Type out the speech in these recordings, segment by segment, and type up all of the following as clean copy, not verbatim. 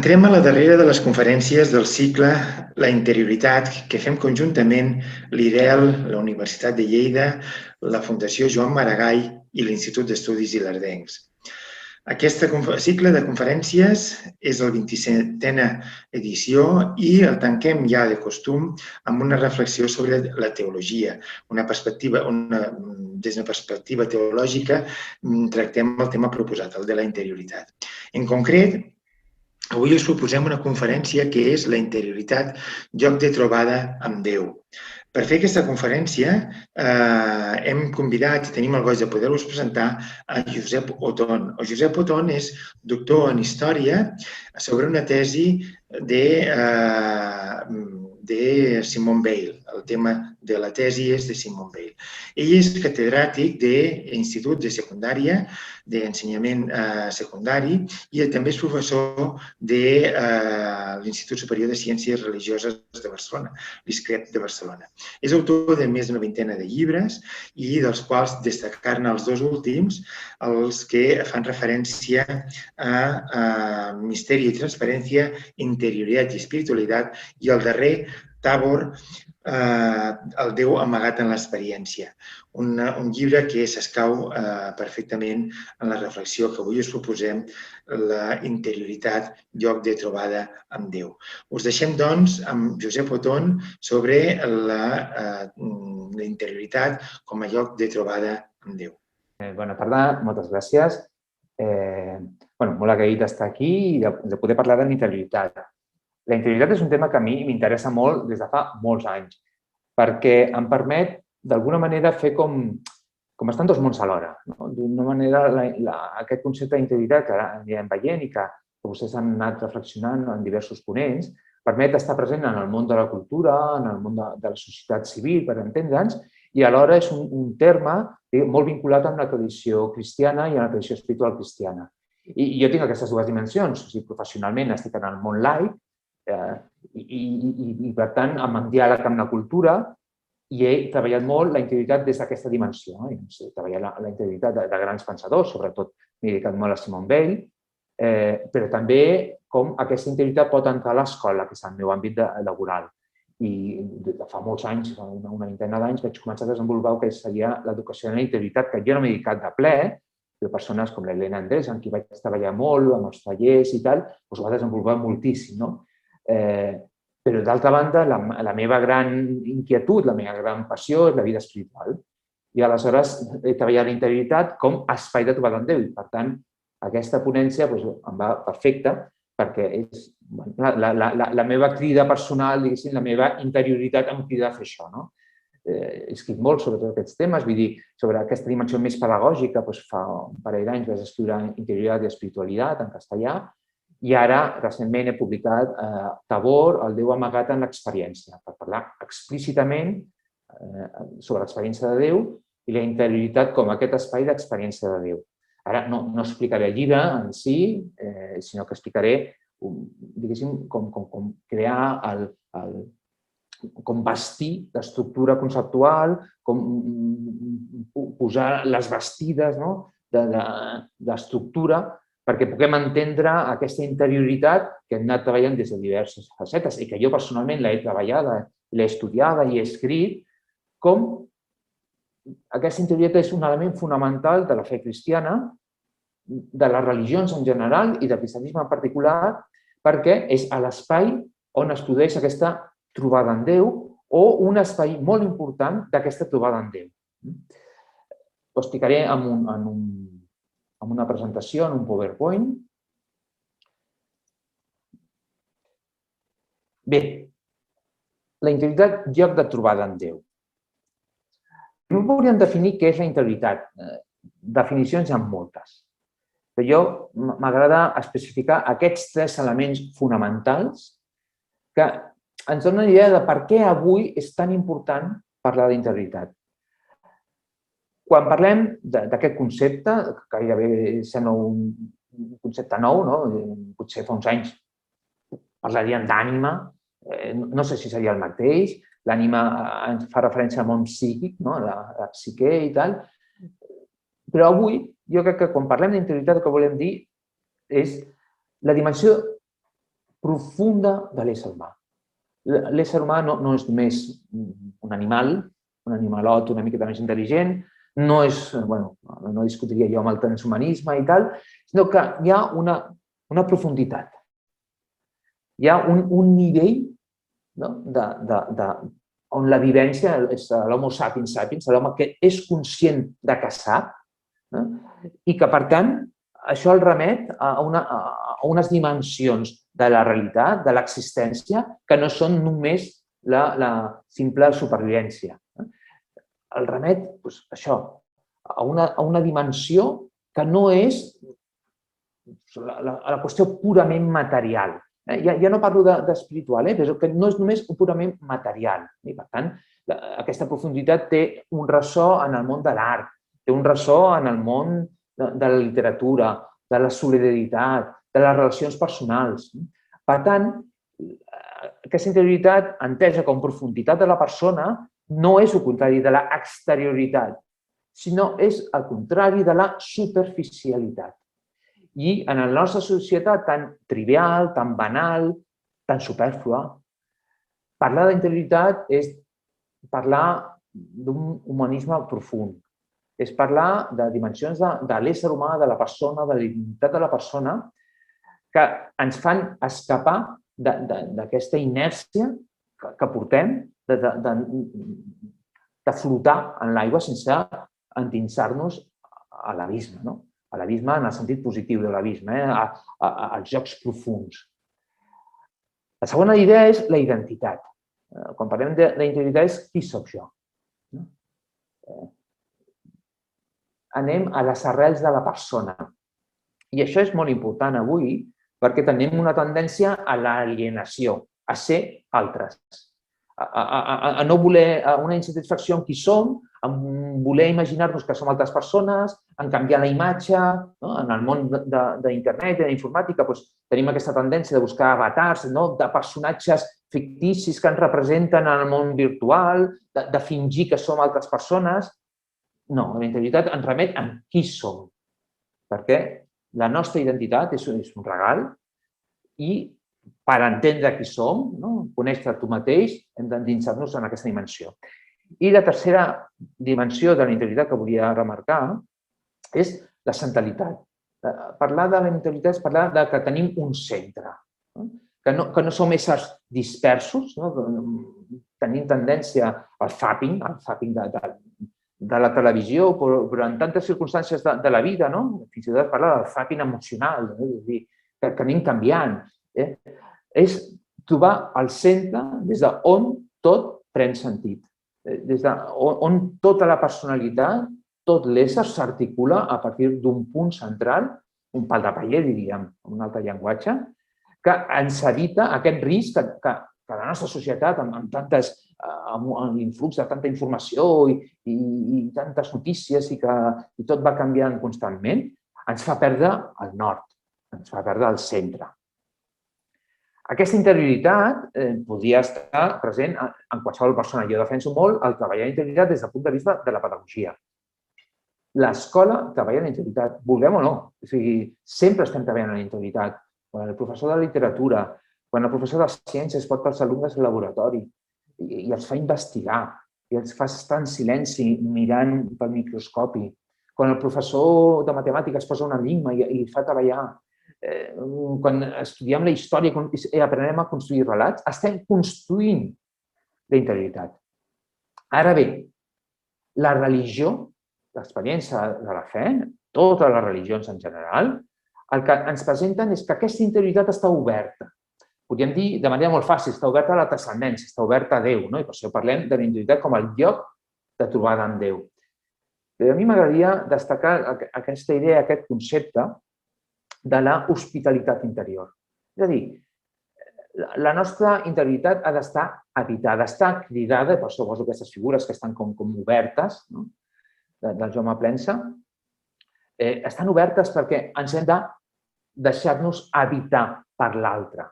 Entrem a la darrera de les conferències del cicle La interioritat que fem conjuntament l'IREL, la Universitat de Lleida, la Fundació Joan Maragall i l'Institut d'Estudis Ilerdencs. Aquest cicle de conferències és la 27a edició i el tanquem ja de costum amb una reflexió sobre la teologia. Des d'una perspectiva teològica tractem el tema proposat, el de la interioritat. En concret, avui us proposem una conferència que és la interioritat, lloc de trobada amb Déu. Per fer aquesta conferència hem convidat i tenim el goig de poder-vos presentar a Josep Oton. Josep Oton és doctor en Història sobre una tesi de Simone Weil. El tema de la tesi és de Simone Weil. Ell és catedràtic de l'Institut de Secundària, d'ensenyament secundari, i també és professor de l'Institut Superior de Ciències Religioses de Barcelona, l'ISCREP de Barcelona. És autor de més d'una vintena de llibres i dels quals destacar-ne els dos últims, els que fan referència a misteri i transparència, interioritat i espiritualitat, i el darrer, Tabor, el Déu amagat en l'experiència. Un llibre que s'escau perfectament en la reflexió que avui us proposem, la interioritat, lloc de trobada amb Déu. Us deixem, doncs, amb Josep Oton sobre la interioritat com a lloc de trobada amb Déu. Bona tarda, moltes gràcies. Molt agraït d'estar aquí i de poder parlar de la interioritat. La interioritat és un tema que a mi m'interessa molt des de fa molts anys, perquè em permet, d'alguna manera, fer com estar en dos mons alhora. D'una manera, aquest concepte d'interioritat que ara anirem veient i que vostès han anat reflexionant en diversos ponents, permet estar present en el món de la cultura, en el món de la societat civil, per entendre'ns, i alhora és un terme molt vinculat amb la tradició cristiana i amb la tradició espiritual cristiana. I jo tinc aquestes dues dimensions. O sigui, professionalment estic en el món laic i, per tant, en diàleg amb la cultura, i he treballat molt la interioritat des d'aquesta dimensió. He treballat la interioritat de grans pensadors, sobretot m'he dedicat molt a Simone Weil, però també com aquesta interioritat pot entrar a l'escola, que és el meu àmbit laboral. I fa molts anys, fa una vintena d'anys, vaig començar a desenvolupar el que seria l'educació en la interioritat, que jo no m'he dedicat de ple, però persones com l'Helena Andrés, amb qui vaig treballar molt, amb els tallers i tal, ho va desenvolupar moltíssim. Però, d'altra banda, la meva gran inquietud, la meva gran passió és la vida espiritual. I aleshores he treballat la interioritat com a espai de trobada amb Déu. I, per tant, aquesta ponència em va perfecta perquè és la meva crida personal, diguéssim, la meva interioritat em crida a fer això. He escrit molt sobre tots aquests temes, vull dir, sobre aquesta dimensió més pedagògica, fa un parell d'anys vaig escriure Interioritat i espiritualitat en castellà, i ara, recentment, he publicat Tabor, el Déu amagat en l'experiència, per parlar explícitament sobre l'experiència de Déu i la interioritat com aquest espai d'experiència de Déu. Ara no explicaré el llibre en si, sinó que explicaré, diguéssim, com crear, com bastir l'estructura conceptual, com posar les bastides d'estructura perquè puguem entendre aquesta interioritat que hem anat treballant des de diverses facetes i que jo personalment l'he treballada, l'he estudiada i he escrit, com aquesta interioritat és un element fonamental de la fe cristiana, de les religions en general i del cristianisme en particular, perquè és l'espai on es produeix aquesta trobada en Déu o un espai molt important d'aquesta trobada en Déu. Ho explicaré en una presentació, en un PowerPoint. Bé, la interioritat, lloc de trobada amb Déu. No podríem definir què és la interioritat. Definicions hi ha moltes. Però jo m'agrada especificar aquests tres elements fonamentals que ens donen una idea de per què avui és tan important parlar d'interioritat. Quan parlem d'aquest concepte, que gairebé sembla un concepte nou, potser fa uns anys parlaríem d'ànima, no sé si seria el mateix, l'ànima ens fa referència al món psíquic, la psique i tal, però avui jo crec que quan parlem d'interioritat el que volem dir és la dimensió profunda de l'ésser humà. L'ésser humà no és només un animalot una miqueta més intel·ligent, no discutiria jo amb el transhumanisme i tal, sinó que hi ha una profunditat. Hi ha un nivell on la vivència és l'homo sapiens sapiens, l'home que és conscient de que sap, i que, per tant, això el remet a unes dimensions de la realitat, de l'existència, que no són només la simple supervivència. El remet, a una dimensió que no és la qüestió purament material. Ja no parlo d'espiritual, però que no és només purament material. I, per tant, aquesta profunditat té un ressò en el món de l'art, té un ressò en el món de la literatura, de la solidaritat, de les relacions personals. Per tant, aquesta interioritat, entesa com profunditat de la persona, no és el contrari de l'exterioritat, sinó és el contrari de la superficialitat. I en la nostra societat tan trivial, tan banal, tan supèrflua, parlar d'interioritat és parlar d'un humanisme profund. És parlar de dimensions de l'ésser humà, de la persona, de la dignitat de la persona, que ens fan escapar d'aquesta inèrcia que portem de flotar en l'aigua sense endinsar-nos a l'abisme, a l'abisme en el sentit positiu de l'abisme, als jocs profunds. La segona idea és la identitat. Quan parlem d'interioritat és qui soc jo. Anem a les arrels de la persona. I això és molt important avui perquè tenim una tendència a l'alienació, a ser altres, a no voler una insatisfacció en qui som, en voler imaginar-nos que som altres persones, en canviar la imatge. En el món d'internet i d'informàtica tenim aquesta tendència de buscar avatars, de personatges ficticis que ens representen en el món virtual, de fingir que som altres persones. No, la interioritat ens remet a qui som, perquè la nostra identitat és un regal i per entendre qui som, conèixer tu mateix, hem d'endinsar-nos en aquesta dimensió. I la tercera dimensió de la interioritat que volia remarcar és la centralitat. Parlar de la interioritat és parlar que tenim un centre, que no som éssers dispersos, tenim tendència al zapping de la televisió, però en tantes circumstàncies de la vida, fins i tot parlar del zapping emocional, és a dir, que anem canviant. És trobar el centre des d'on tot pren sentit, des d'on tota la personalitat, tot l'ésser s'articula a partir d'un punt central, un pal de paller, diríem, en un altre llenguatge, que ens evita aquest risc que la nostra societat, amb l'influx de tanta informació i tantes notícies i tot va canviant constantment, ens fa perdre el nord, ens fa perdre el centre. Aquesta interioritat podria estar present en qualsevol persona. Jo defenso molt el treballar en interioritat des del punt de vista de la pedagogia. L'escola treballa en interioritat, vulguem o no. O sigui, sempre estem treballant en interioritat. Quan el professor de literatura, quan el professor de ciències porta els alumnes al laboratori i els fa investigar, i els fa estar en silenci mirant pel microscopi, quan el professor de matemàtiques posa un enigma i fa treballar, quan estudiem la història i aprenem a construir relats, estem construint la interioritat. Ara bé, la religió, l'experiència de la fe, totes les religions en general, el que ens presenten és que aquesta interioritat està oberta. Podríem dir de manera molt fàcil, està oberta a la transcendència, està oberta a Déu, i per això parlem de la interioritat com el lloc de trobada amb Déu. Però a mi m'agradaria destacar aquesta idea, aquest concepte de l'hospitalitat interior. És a dir, la nostra interioritat ha d'estar habitada, d'estar cridada, per això poso aquestes figures que estan com obertes, del Jaume Plensa, estan obertes perquè ens hem de deixar-nos habitar per l'altre.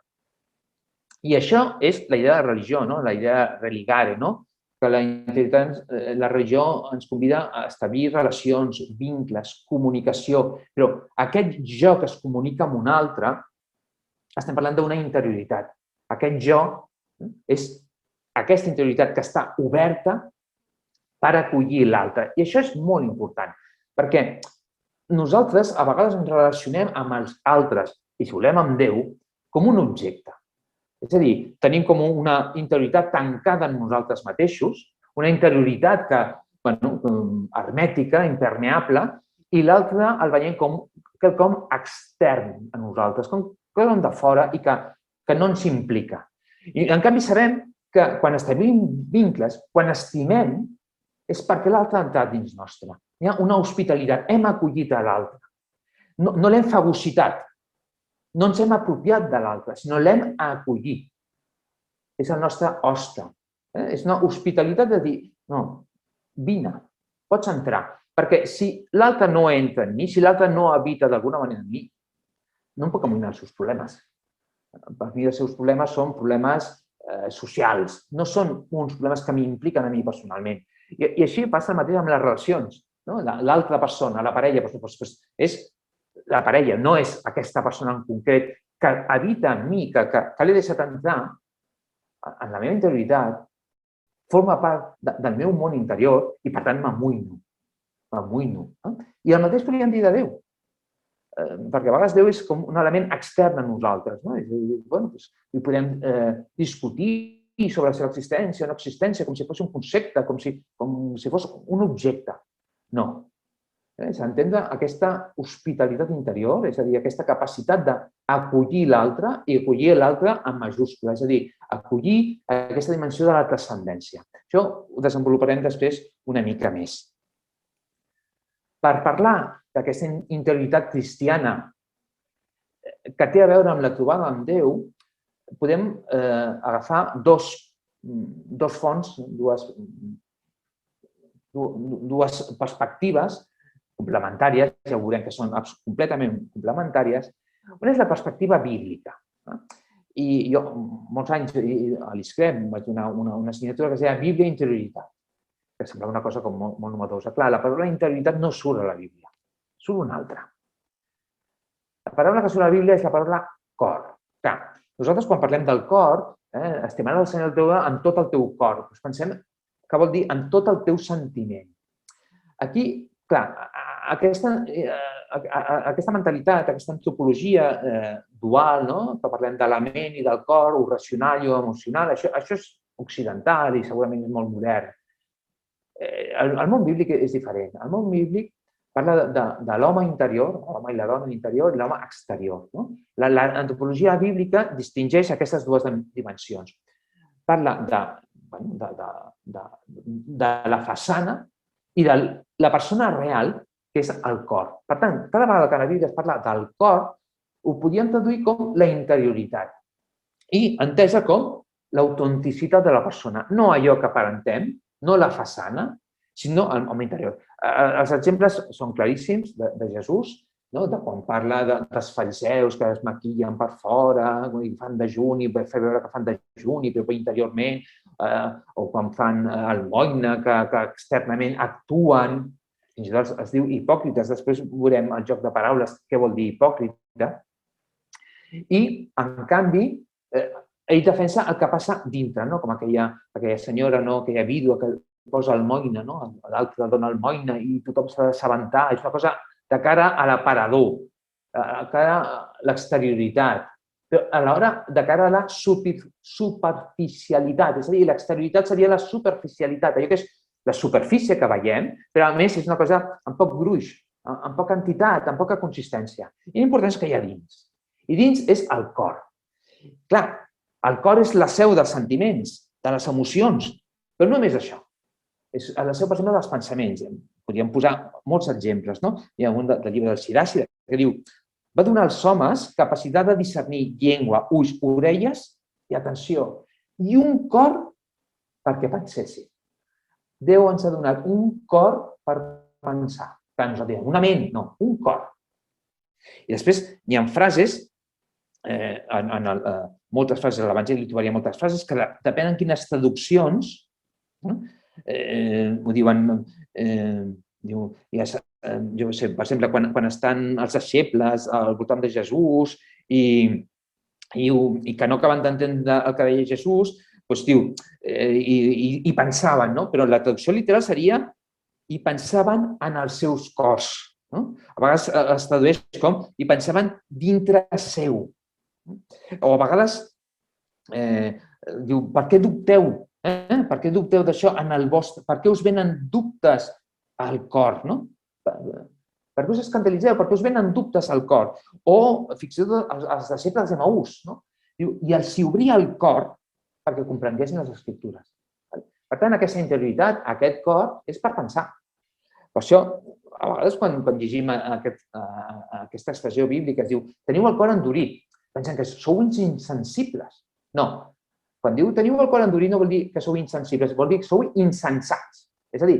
I això és la idea de religió, la idea de religare, que la religió ens convida a establir relacions, vincles, comunicació, però aquest jo que es comunica amb un altre estem parlant d'una interioritat. Aquest jo és aquesta interioritat que està oberta per acollir l'altre. I això és molt important, perquè nosaltres a vegades ens relacionem amb els altres, i si volem amb Déu, com un objecte. És a dir, tenim com una interioritat tancada en nosaltres mateixos, una interioritat hermètica, impermeable, i l'altre el veiem com quelcom extern a nosaltres, com quelcom de fora i que no ens implica. I, en canvi, sabem que quan establim vincles, quan estimem, és perquè l'altre ha entrat dins nostre. Hi ha una hospitalitat, hem acollit a l'altre. No l'hem fagocitat, no ens hem apropiat de l'altre, sinó l'hem acollit. És el nostre hoste. És una hospitalitat de dir, no, vine, pots entrar. Perquè si l'altre no entra en mi, si l'altre no habita d'alguna manera en mi, no em puc amoïnar els seus problemes. Per mi els seus problemes són problemes socials, no són uns problemes que m'impliquen a mi personalment. I així passa el mateix amb les relacions. L'altra persona, la parella, és la parella, no és aquesta persona en concret que habita en mi, que l'he deixat entrar en la meva interioritat, forma part del meu món interior i, per tant, m'amoïno. I el mateix podríem dir de Déu, perquè a vegades Déu és com un element extern a nosaltres. I podem discutir sobre la seva existència o no existència, com si fos un concepte, com si fos un objecte. No. S'entén aquesta hospitalitat interior, és a dir, aquesta capacitat d'acollir l'altre i acollir l'altre en majúscula, és a dir, acollir aquesta dimensió de la transcendència. Això ho desenvoluparem després una mica més. Per parlar d'aquesta interioritat cristiana que té a veure amb la trobada amb Déu, podem agafar dos fonts, dues perspectives complementàries, ja veurem que són completament complementàries. Una és la perspectiva bíblica. I jo, molts anys a l'ISCREM, vaig donar una assignatura que es deia Bíblia i interioritat, que semblava una cosa com molt novedosa. Clar, la paraula interioritat no surt a la Bíblia, surt una altra. La paraula que surt a la Bíblia és la paraula cor. Clar, nosaltres quan parlem del cor, estimant el Senyor teu en tot el teu cor, pensem que vol dir en tot el teu sentiment. Aquí, clar, aquesta mentalitat, aquesta antropologia dual, que parlem de la ment i del cor, o racional i emocional, això és occidental i segurament és molt modern. El món bíblic és diferent. El món bíblic parla de l'home interior, l'home i la dona interior, i l'home exterior. L'antropologia bíblica distingeix aquestes dues dimensions. Parla de la façana i de la persona real, que és el cor. Per tant, cada vegada que a la Bíblia es parla del cor, ho podíem traduir com la interioritat i entesa com l'autenticitat de la persona. No allò que aparentem, no la façana, sinó l'home interior. Els exemples són claríssims de Jesús, de quan parla dels fariseus que es maquillen per fora, i fan dejuni, fer veure que fan dejuni, però interiorment, o quan fan almoina, que externament actuen, fins i tot es diu hipòcrites, després veurem el joc de paraules, què vol dir hipòcrita, i, en canvi, ell defensa el que passa dintre, com aquella senyora, aquella vídua que posa almoina, l'altre dona almoina i tothom s'ha d'assabentar, és una cosa de cara a l'aparador, de cara a l'exterioritat, però alhora de cara a la superficialitat, és a dir, l'exterioritat seria la superficialitat, allò que és la superfície que veiem, però a més és una cosa amb poc gruix, amb poca entitat, amb poca consistència. I l'important és que hi ha dins. I dins és el cor. Clar, el cor és la seu dels sentiments, de les emocions, però no només això. És la seu, per exemple, dels pensaments. Podríem posar molts exemples. Hi ha un del llibre del Siràcida que diu: va donar als homes capacitat de discernir llengua, ulls, orelles i atenció, i un cor perquè pensessin. Déu ens ha donat un cor per pensar. Clar, nosaltres diem una ment, no, un cor. I després hi ha frases, moltes frases a l'Evangeli, trobaria moltes frases, que depenen quines traduccions, ho diuen, jo sé, per exemple, quan estan els deixebles al voltant de Jesús i i que no acaben d'entendre el que deia Jesús, doncs diu, i pensaven, no? Però la traducció literal seria i pensaven en els seus cors. No? A vegades es tradueix com i pensaven dintre seu. O a vegades diu, per què dubteu? Per què dubteu d'això en el vostre? Per què us venen dubtes al cor? No? Per què us escandalitzeu? Per què us venen dubtes al cor? O, fins i tot, els deixebles de Maús. No? Diu, i els hi obria el cor perquè comprenguessin les Escriptures. Per tant, aquesta interioritat, aquest cor, és per pensar. Per això, a vegades, quan llegim aquesta expressió bíblica, es diu, teniu el cor endurit. Pensen que sou insensibles. No. Quan diu teniu el cor endurit no vol dir que sou insensibles, vol dir que sou insensats. És a dir,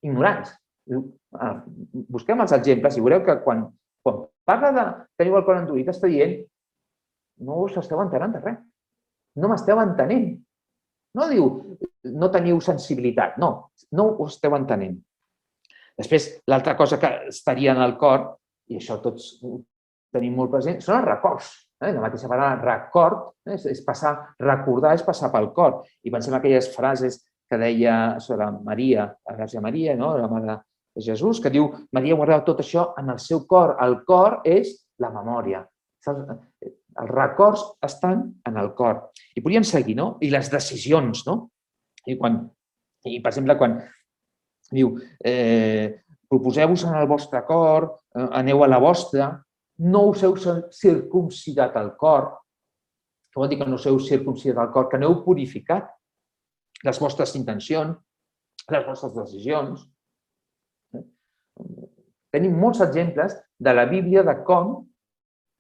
ignorants. Busquem els exemples i veureu que quan parla de teniu el cor endurit està dient no us esteu enterant de res. No m'esteu entenent. No diu no teniu sensibilitat. No, no ho esteu entenent. Després, l'altra cosa que estaria en el cor, i això tots ho tenim molt present, són els records. La mateixa paraula record és passar, recordar és passar pel cor. I pensem en aquelles frases que deia sobre Maria, la Verge Maria, la mare de Jesús, que diu Maria guardava tot això en el seu cor. El cor és la memòria. Els records estan en el cor. I podríem seguir, no? I les decisions, no? I per exemple, quan diu proposeu-vos en el vostre cor, aneu a la vostra, no us heu circumcidat el cor. Què vol dir que no us heu circumcidat el cor? Que no heu purificat les vostres intencions, les vostres decisions. Tenim molts exemples de la Bíblia de com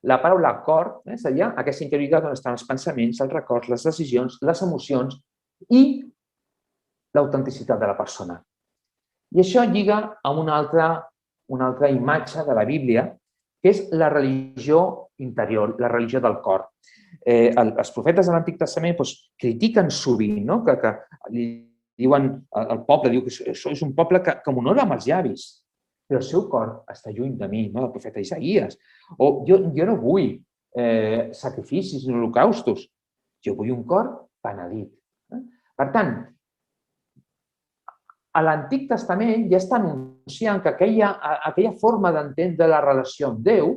la paraula cor seria aquesta interioritat on estan els pensaments, els records, les decisions, les emocions i l'autenticitat de la persona. I això lliga a una altra imatge de la Bíblia, que és la religió interior, la religió del cor. Els profetes de l'Antic Testament critiquen sovint, que li diuen al poble, diu que és un poble que m'honora amb els llavis, però el seu cor està lluny de mi, el profeta Isaías. O jo no vull sacrificis ni holocaustos, jo vull un cor penedit. Per tant, a l'Antic Testament ja està anunciant que aquella forma d'entendre la relació amb Déu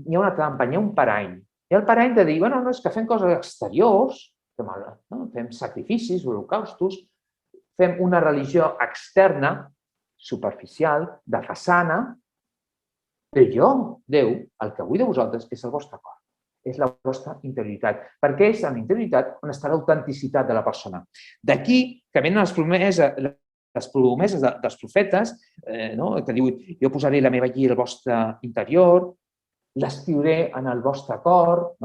hi ha una trampa, hi ha un parany. Hi ha el parany de dir, no, és que fem coses exteriors, fem sacrificis, holocaustos, fem una religió externa, superficial, de façana, però jo, Déu, el que vull de vosaltres és el vostre cor, és la vostra interioritat, perquè és en la interioritat on està l'autenticitat de la persona. D'aquí que venen les promeses dels profetes, que diu, jo posaré la meva llei al vostre interior, l'escriuré en el vostre cor,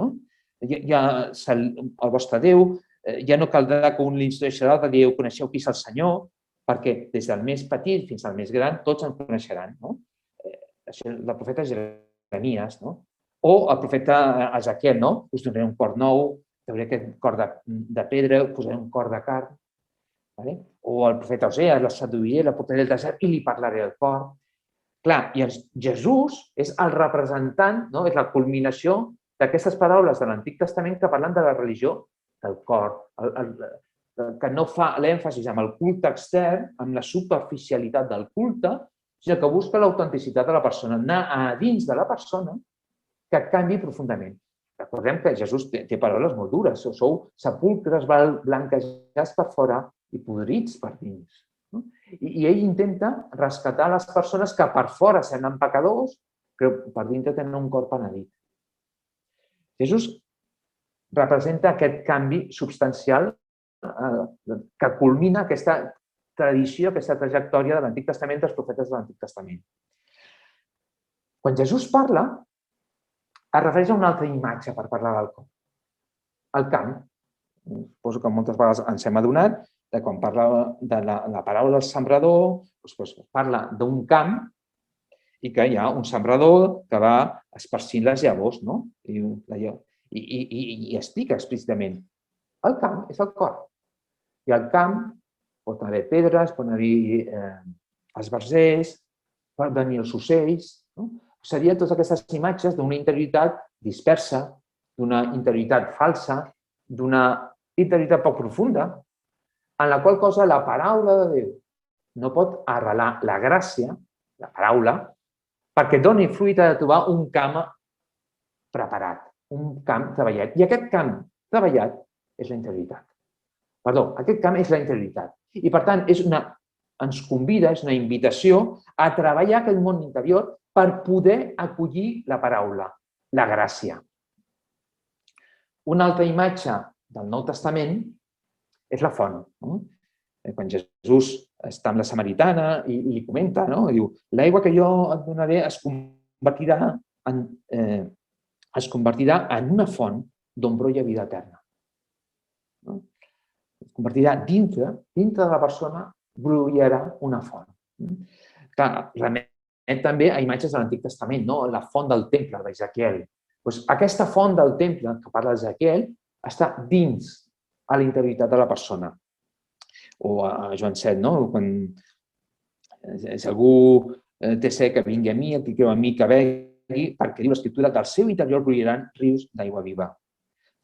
el vostre Déu, ja no caldrà que un l'instrueixi a l'altre, diu, coneixeu qui és el Senyor, perquè des del més petit fins al més gran tots en coneixeran. Això és el profeta Jeremies. O el profeta Ezequiel, us donaré un cor nou, trauré aquest cor de pedra, us posaré un cor de carn. O el profeta Osees, la seduiré, la portaré al desert i li parlaré al cor. Clar, i Jesús és el representant, és la culminació d'aquestes paraules de l'Antic Testament que parlen de la religió del cor, que no fa l'èmfasis amb el culte extern, amb la superficialitat del culte, sinó que busca l'autenticitat de la persona, anar a dins de la persona que canvi profundament. Recordem que Jesús té paraules molt dures, sou sepulcres blanquejats per fora i podrits per dins. I ell intenta rescatar les persones que per fora semblen pecadors, però per dintre tenen un cor penedit. Jesús representa aquest canvi substancial que culmina aquesta tradició, aquesta trajectòria de l'Antic Testament, dels profetes de l'Antic Testament. Quan Jesús parla, es refereix a una altra imatge per parlar del cor. El camp. Suposo que moltes vegades ens hem adonat que quan parla de la paraula del sembrador, parla d'un camp i que hi ha un sembrador que va esparcint les llavors, i explica explícitament. El camp és el cor. I al camp pot haver pedres, poden haver esbarzers, poden venir els ocells. Serien totes aquestes imatges d'una interioritat dispersa, d'una interioritat falsa, d'una interioritat poc profunda, en la qual cosa la paraula de Déu no pot arrelar la gràcia, la paraula, perquè doni fruit ha de trobar un camp preparat, un camp treballat. I aquest camp treballat és la interioritat. Perdó, aquest camp és la interioritat. I, per tant, ens convida, és una invitació a treballar aquest món interior per poder acollir la paraula, la gràcia. Una altra imatge del Nou Testament és la font. Quan Jesús està amb la samaritana i li comenta, diu, l'aigua que jo et donaré es convertirà en una font d'on brolla vida eterna. Es convertirà dintre de la persona, brollarà una font. Remet també a imatges de l'Antic Testament, la font del temple d'Ezequiel. Aquesta font del temple que parla d'Ezequiel està dins a la interioritat de la persona. O a Joan 7, quan si algú té set que vingui a mi, el que creu en mi que begui, perquè diu l'Escriptura que al seu interior brollaran rius d'aigua viva.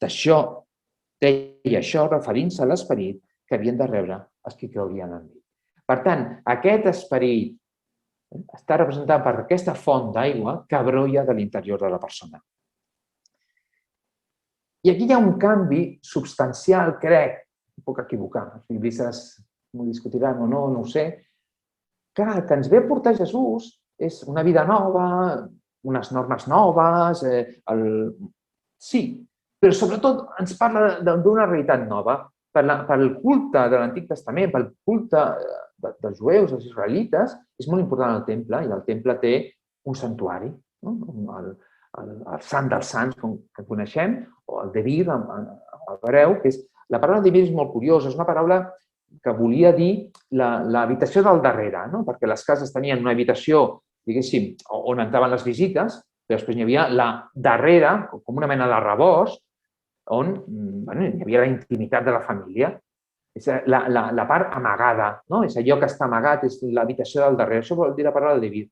D'això, deia això referint-se a l'esperit que havien de rebre els que creurien en mi. Per tant, aquest esperit està representat per aquesta font d'aigua que brolla de l'interior de la persona. I aquí hi ha un canvi substancial, crec, em puc equivocar, els biblistes m'ho discutiran o no, no ho sé, que el que ens ve a portar Jesús és una vida nova, unes normes noves, sí, però sobretot ens parla d'una realitat nova. Pel culte de l'Antic Testament, pel culte dels jueus, dels israelites, és molt important el temple, i el temple té un santuari, el sant dels sants, que coneixem, o el Devir, en hebreu, que és... La paraula Devir és molt curiosa, és una paraula que volia dir l'habitació del darrere, perquè les cases tenien una habitació, diguéssim, on entraven les visites, però després hi havia la darrere, com una mena de rebost, on hi havia la intimitat de la família. És la part amagada, és allò que està amagat, és l'habitació del darrere. Això vol dir la paraula Devir.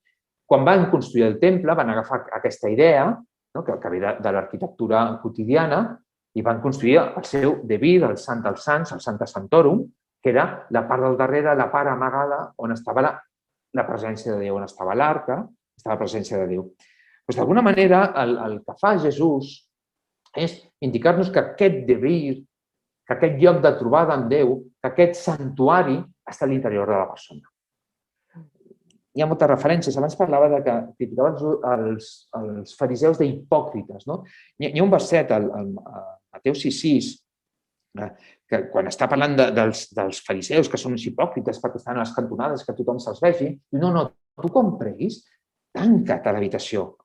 Quan van construir el temple, van agafar aquesta idea, que ve de l'arquitectura quotidiana, i van construir el seu Devir, el Sant dels Sants, el Sancta Sanctorum, que era la part del darrere, la part amagada, on estava la presència de Déu, on estava l'arca, estava la presència de Déu. D'alguna manera, el que fa Jesús és indicar-nos que aquest Devir, que aquest lloc de trobada amb Déu, que aquest santuari està a l'interior de la persona. Hi ha moltes referències. Abans parlava que criticaven els fariseus d'hipòcrites. Hi ha un verset, al Mateu 6:6, que quan està parlant dels fariseus, que són uns hipòcrites perquè estan a les cantonades, que tothom se'ls vegi, diu, no, tu quan preguis, tanca't a l'habitació,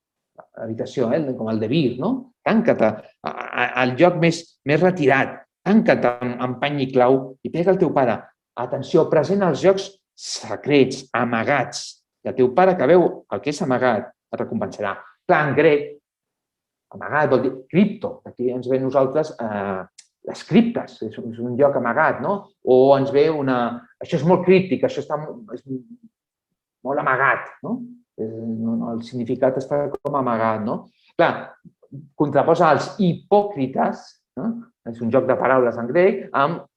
com el Devir, tanca't al lloc més retirat, tanca't amb pany i clau i pega al teu pare. Atenció, present als llocs secrets, amagats, i el teu pare que veu el que és amagat et recompensarà. Clar, en grec, amagat vol dir cripto. Aquí ens ve a nosaltres les criptes, és un lloc amagat, o ens ve això és molt críptic, això és molt amagat, el significat està com amagat. Clar, contraposa els hipòcrites, és un joc de paraules en grec, amb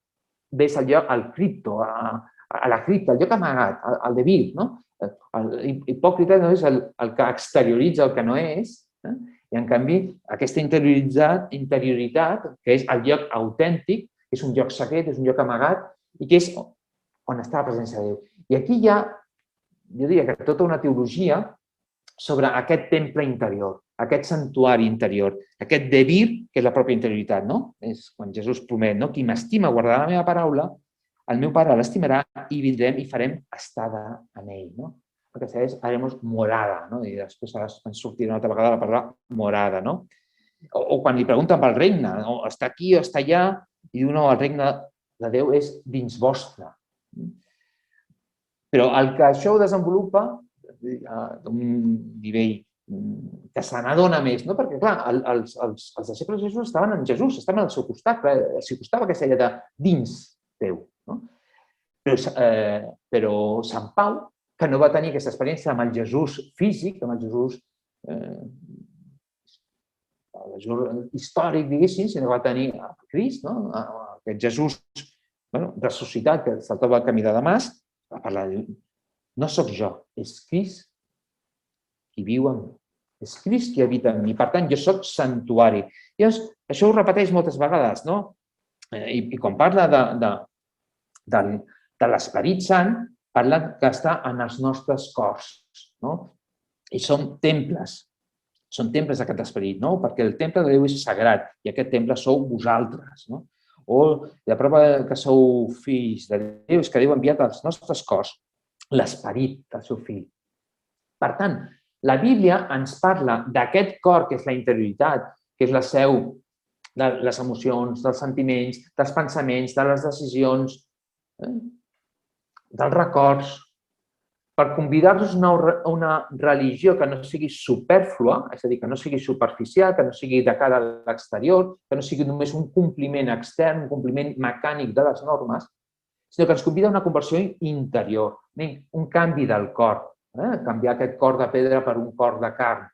ves al cripto, a la cripta, el lloc amagat, al Devir. L'hipòcrita no és el que exterioritza el que no és, i en canvi aquesta interioritat, que és el lloc autèntic, és un lloc secret, és un lloc amagat, i que és on està la presència de Déu. I aquí hi ha, jo diria que tota una teologia sobre aquest temple interior, aquest santuari interior, aquest Devir, que és la pròpia interioritat. És quan Jesús promet, qui m'estima guardarà la meva paraula, el meu Pare l'estimarà i vindrem i farem estada en ell. Perquè és haremos morada, i després ens sortirà una altra vegada la paraula morada. O quan li pregunten pel regne, està aquí o està allà, i diu, no, el regne de Déu és dins vostre. Però el que això ho desenvolupa a un nivell que se n'adona més, perquè, clar, els deixebles de Jesús estaven en Jesús, estaven al seu costat, s'hi costava aquesta idea de dins Déu. Però Sant Pau, que no va tenir aquesta experiència amb el Jesús físic, amb el Jesús històric, diguéssim, sinó que va tenir a Crist, aquest Jesús ressuscitat que saltava el camí de Damasc, va parlar de no sóc jo, és Crist qui viu en mi. És Crist qui habita en mi. Per tant, jo sóc santuari. Llavors, això ho repeteix moltes vegades, no? I quan parla de l'Esperit Sant, parla que està en els nostres cors, no? I són temples d'aquest esperit, no? Perquè el temple de Déu és sagrat i aquest temple sou vosaltres, no? O la prova que sou fills de Déu és que Déu ha enviat als nostres cors l'esperit del seu fill. Per tant, la Bíblia ens parla d'aquest cor que és la interioritat, que és la seu de les emocions, dels sentiments, dels pensaments, de les decisions, dels records, per convidar-nos a una religió que no sigui supèrflua, és a dir, que no sigui superficial, que no sigui de cara a l'exterior, que no sigui només un compliment extern, un compliment mecànic de les normes, sinó que ens convida a una conversió interior, un canvi del cor, canviar aquest cor de pedra per un cor de carn,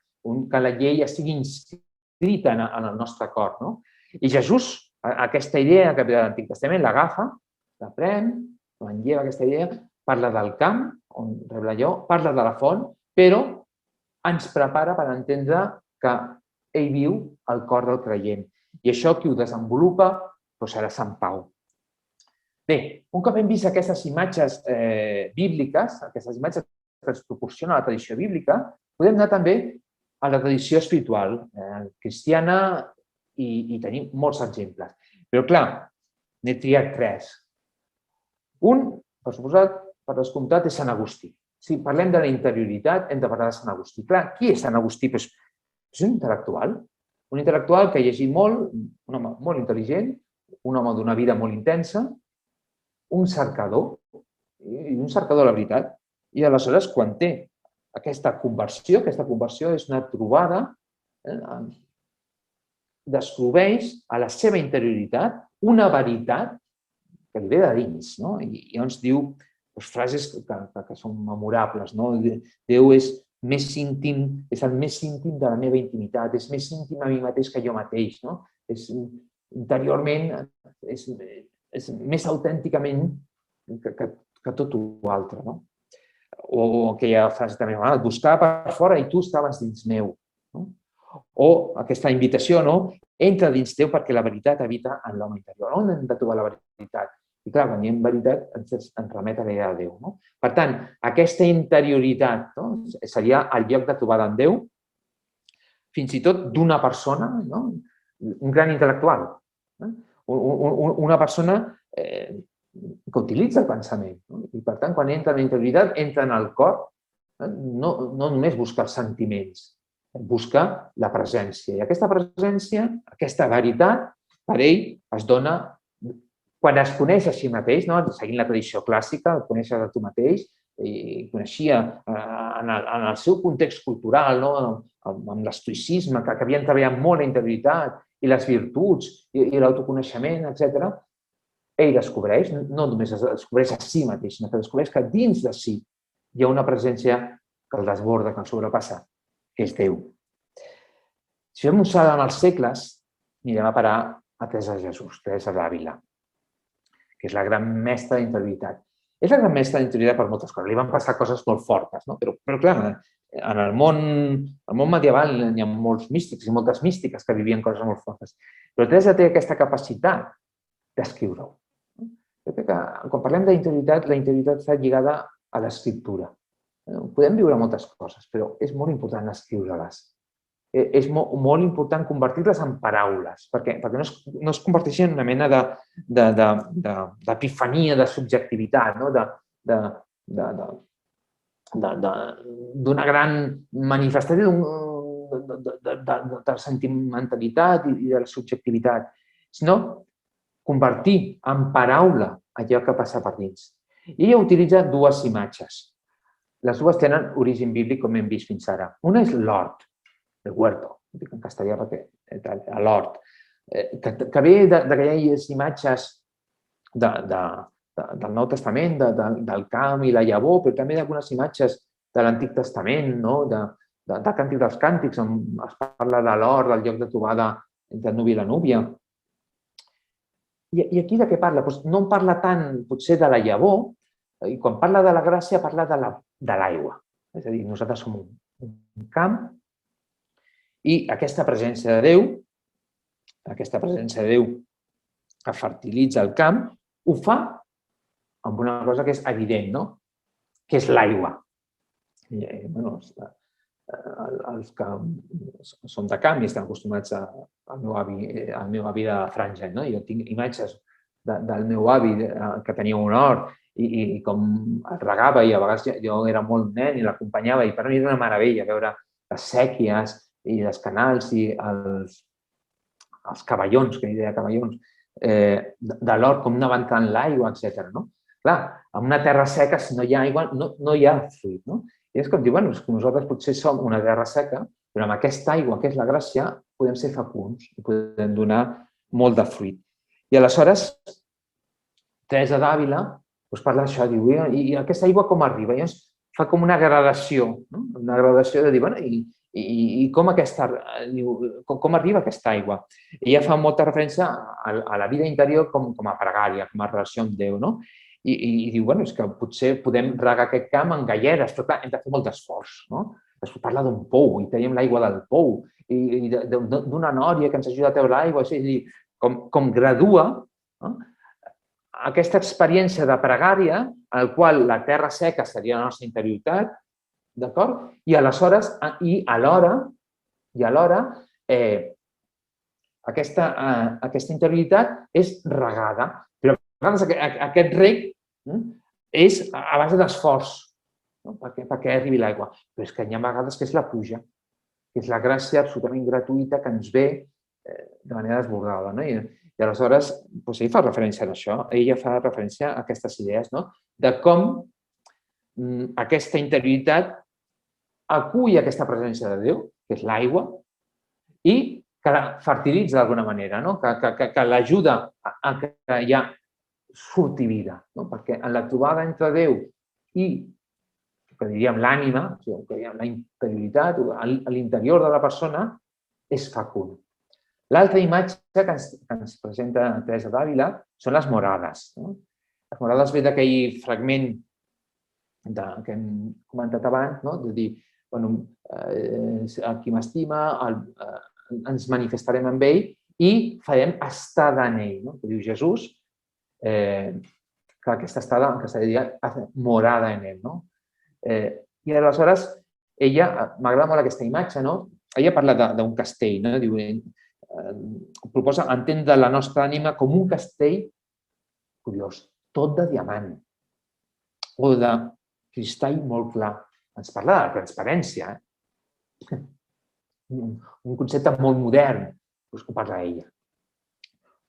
que la llei estigui inscrita en el nostre cor. I Jesús, aquesta idea que ve de l'Antic Testament, l'agafa, la pren, manlleva aquesta idea, parla del camp, on rep l'allò, parla de la font, però ens prepara per entendre que ell viu al cor del creient. I això qui ho desenvolupa serà Sant Pau. Bé, un cop hem vist aquestes imatges bíbliques, aquestes imatges que ens proporciona la tradició bíblica, podem anar també a la tradició espiritual cristiana i tenim molts exemples. Però, clar, n'he triat 3. Un, per suposat, per descomptat, és Sant Agustí. Si parlem de la interioritat, hem de parlar de Sant Agustí. Clar, qui és Sant Agustí? És un intel·lectual que ha llegit molt, un home molt intel·ligent, un home d'una vida molt intensa, un cercador de la veritat. I aleshores, quan té aquesta conversió és una trobada, descobreix a la seva interioritat una veritat que li ve de dins. I llavors diu frases que són memorables. Déu és més íntim, és el més íntim de la meva intimitat, és més íntim a mi mateix que jo mateix. Interiorment és més autènticament que tot l'altre. O aquella frase també, buscava per fora i tu estaves dins meu. O aquesta invitació, entra dins teu perquè la veritat habita en l'home interior. On hem de trobar la veritat? I clar, quan diem veritat ens remet a la idea de Déu. Per tant, aquesta interioritat seria el lloc de trobada en Déu, fins i tot d'una persona, un gran intel·lectual, una persona que utilitza el pensament. I per tant, quan entra en la interioritat, entra en el cor, no només busca els sentiments, busca la presència. I aquesta presència, aquesta veritat, per ell es dona quan es coneix a si mateix, seguint la tradició clàssica, el conèixer de tu mateix, i coneixia en el seu context cultural, amb l'estoïcisme, que havien treballat molt la interioritat i les virtuts i l'autoconeixement, etc., ell descobreix, no només es descobreix a si mateix, sinó que descobreix que dins de si hi ha una presència que el desborda, que el sobrepassa, que és Déu. Si fem un salt en els segles, anirem a parar a Teresa de Jesús, Teresa d'Àvila, que és la gran mestra d'interioritat. És la gran mestra d'interioritat per moltes coses. Li van passar coses molt fortes, però clar, en el món medieval hi ha molts místics i moltes místiques que vivien coses molt fortes. Però Teresa té aquesta capacitat d'escriure-ho. Quan parlem d'interioritat, la interioritat està lligada a l'escriptura. Podem viure moltes coses, però és molt important escriure-les. És molt important convertir-les en paraules, perquè no es converteixin en una mena d'epifania, de subjectivitat, d'una gran manifestació de sentimentalitat i de la subjectivitat, sinó convertir en paraula allò que passa per dins. I ella utilitza 2 imatges. Les 2 tenen origen bíblic, com hem vist fins ara. Una és l'hort, el huerto, dic en castellà perquè l'hort, que ve d'aquelles imatges del Nou Testament, del camp i la llavor, però també d'algunes imatges de l'Antic Testament, del Càntic dels Càntics, on es parla de l'or, del lloc de trobada entre el nuvi i la núvia. I aquí de què parla? No en parla tant, potser, de la llavor, i quan parla de la gràcia parla de l'aigua. És a dir, nosaltres som un camp i aquesta presència de Déu que fertilitza el camp, ho fa amb una cosa que és evident, no? Que és l'aigua. Els que som de camp i estan acostumats al meu avi de Franja. Jo tinc imatges del meu avi que tenia un hort i com el regava i a vegades jo era molt nen i l'acompanyava i per mi era una meravella veure les sèquies i els canals i els cavallons, que n'hi deia cavallons, de l'hort, com anaven entrant l'aigua, etc. Clar, en una terra seca, si no hi ha aigua, no hi ha fruit. I és com dir, nosaltres potser som una terra seca, però amb aquesta aigua, que és la gràcia, podem ser fecunds i podem donar molt de fruit. I aleshores, Teresa d'Àvila parla d'això, diu, i aquesta aigua com arriba? Llavors fa com una gradació de dir, i com arriba aquesta aigua? Ella fa molta referència a la vida interior com a pregària, com a relació amb Déu, i diu, és que potser podem regar aquest camp en galleres, però clar, hem de fer molt d'esforç. Es parla d'un pou, i tenim l'aigua del pou, i d'una nòria que ens ajuda a treure l'aigua, és a dir, com gradua aquesta experiència de pregària, en la qual la terra seca seria la nostra interioritat, d'acord? I alhora, aquesta interioritat és regada. Però a vegades aquest reg és a base d'esforç perquè arribi l'aigua. Però és que hi ha vegades que és la pluja, que és la gràcia absolutament gratuïta que ens ve de manera desbordada. I aleshores, ell fa referència a això. Ella fa referència a aquestes idees de com aquesta interioritat acull aquesta presència de Déu, que és l'aigua, i que la fertilitza d'alguna manera, que l'ajuda a que hi ha surti vida. Perquè en la trobada entre Déu i, que diríem, l'ànima, la interioritat, l'interior de la persona, és fecund. L'altra imatge que ens presenta Teresa d'Àvila són les morades. Les morades ve d'aquell fragment que hem comentat abans, de dir, qui m'estima, ens manifestarem amb ell i farem estada en ell. Que diu Jesús, que aquesta estada, que s'ha de dir, morada en ell. I aleshores, m'agrada molt aquesta imatge, ella parla d'un castell, diu, proposa entendre la nostra ànima com un castell, curiós, tot de diamant o de cristall molt clar. Ens parla de la transparència. Un concepte molt modern, ho parla ella.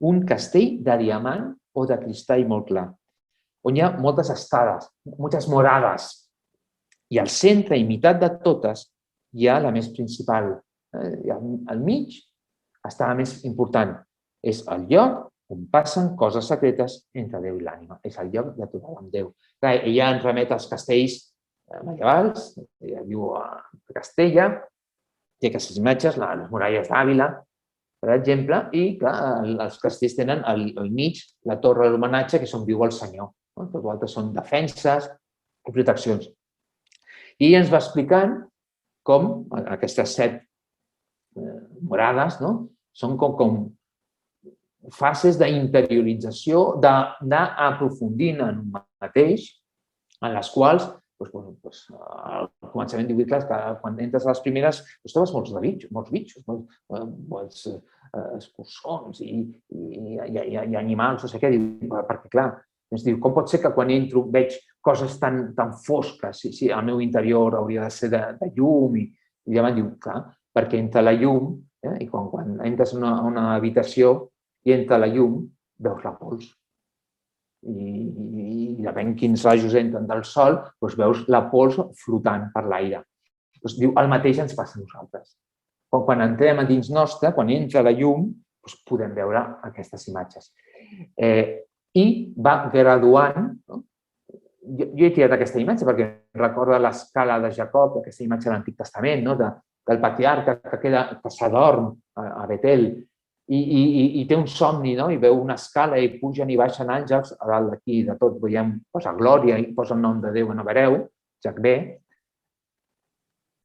Un castell de diamant o de cristall molt clar, on hi ha moltes estades, moltes morades, i al centre, imitat de totes, hi ha la més principal. Al mig està la més important. És el lloc on passen coses secretes entre Déu i l'ànima. És el lloc de trobada amb Déu. Ella ens remet als castells medievals, ella viu a Castella, té aquestes imatges, les muralles d'Àvila, per exemple, i els castells tenen al mig la torre de l'homenatge, que és on viu el Senyor. Tot l'altre són defenses i proteccions. I ella ens va explicant com aquestes 7 morades són com fases d'interiorització, d'anar aprofundint en un mateix, en les quals, al començament diu, clar, que quan entres a les primeres trobes molts bitxos, molts escurçons i animals, no sé què, perquè clar, ens diu, com pot ser que quan entro veig coses tan fosques, si al meu interior hauria de ser de llum, i llavors diu, clar, perquè entra la llum, i quan entres a una habitació i entra la llum, veus la pols. I depèn quins rajos entren del sol, veus la pols flotant per l'aire. Diu, el mateix ens passa a nosaltres. Quan entrem a dins nostre, quan entra la llum, podem veure aquestes imatges. I va graduant jo he tirat aquesta imatge perquè recorda l'escala de Jacob, aquesta imatge de l'Antic Testament, del patriarca que s'adorm a Betel i té un somni i veu una escala i pugen i baixen àngels. A dalt d'aquí de tot veiem, posa glòria i posa el nom de Déu en hebreu, Jacvé.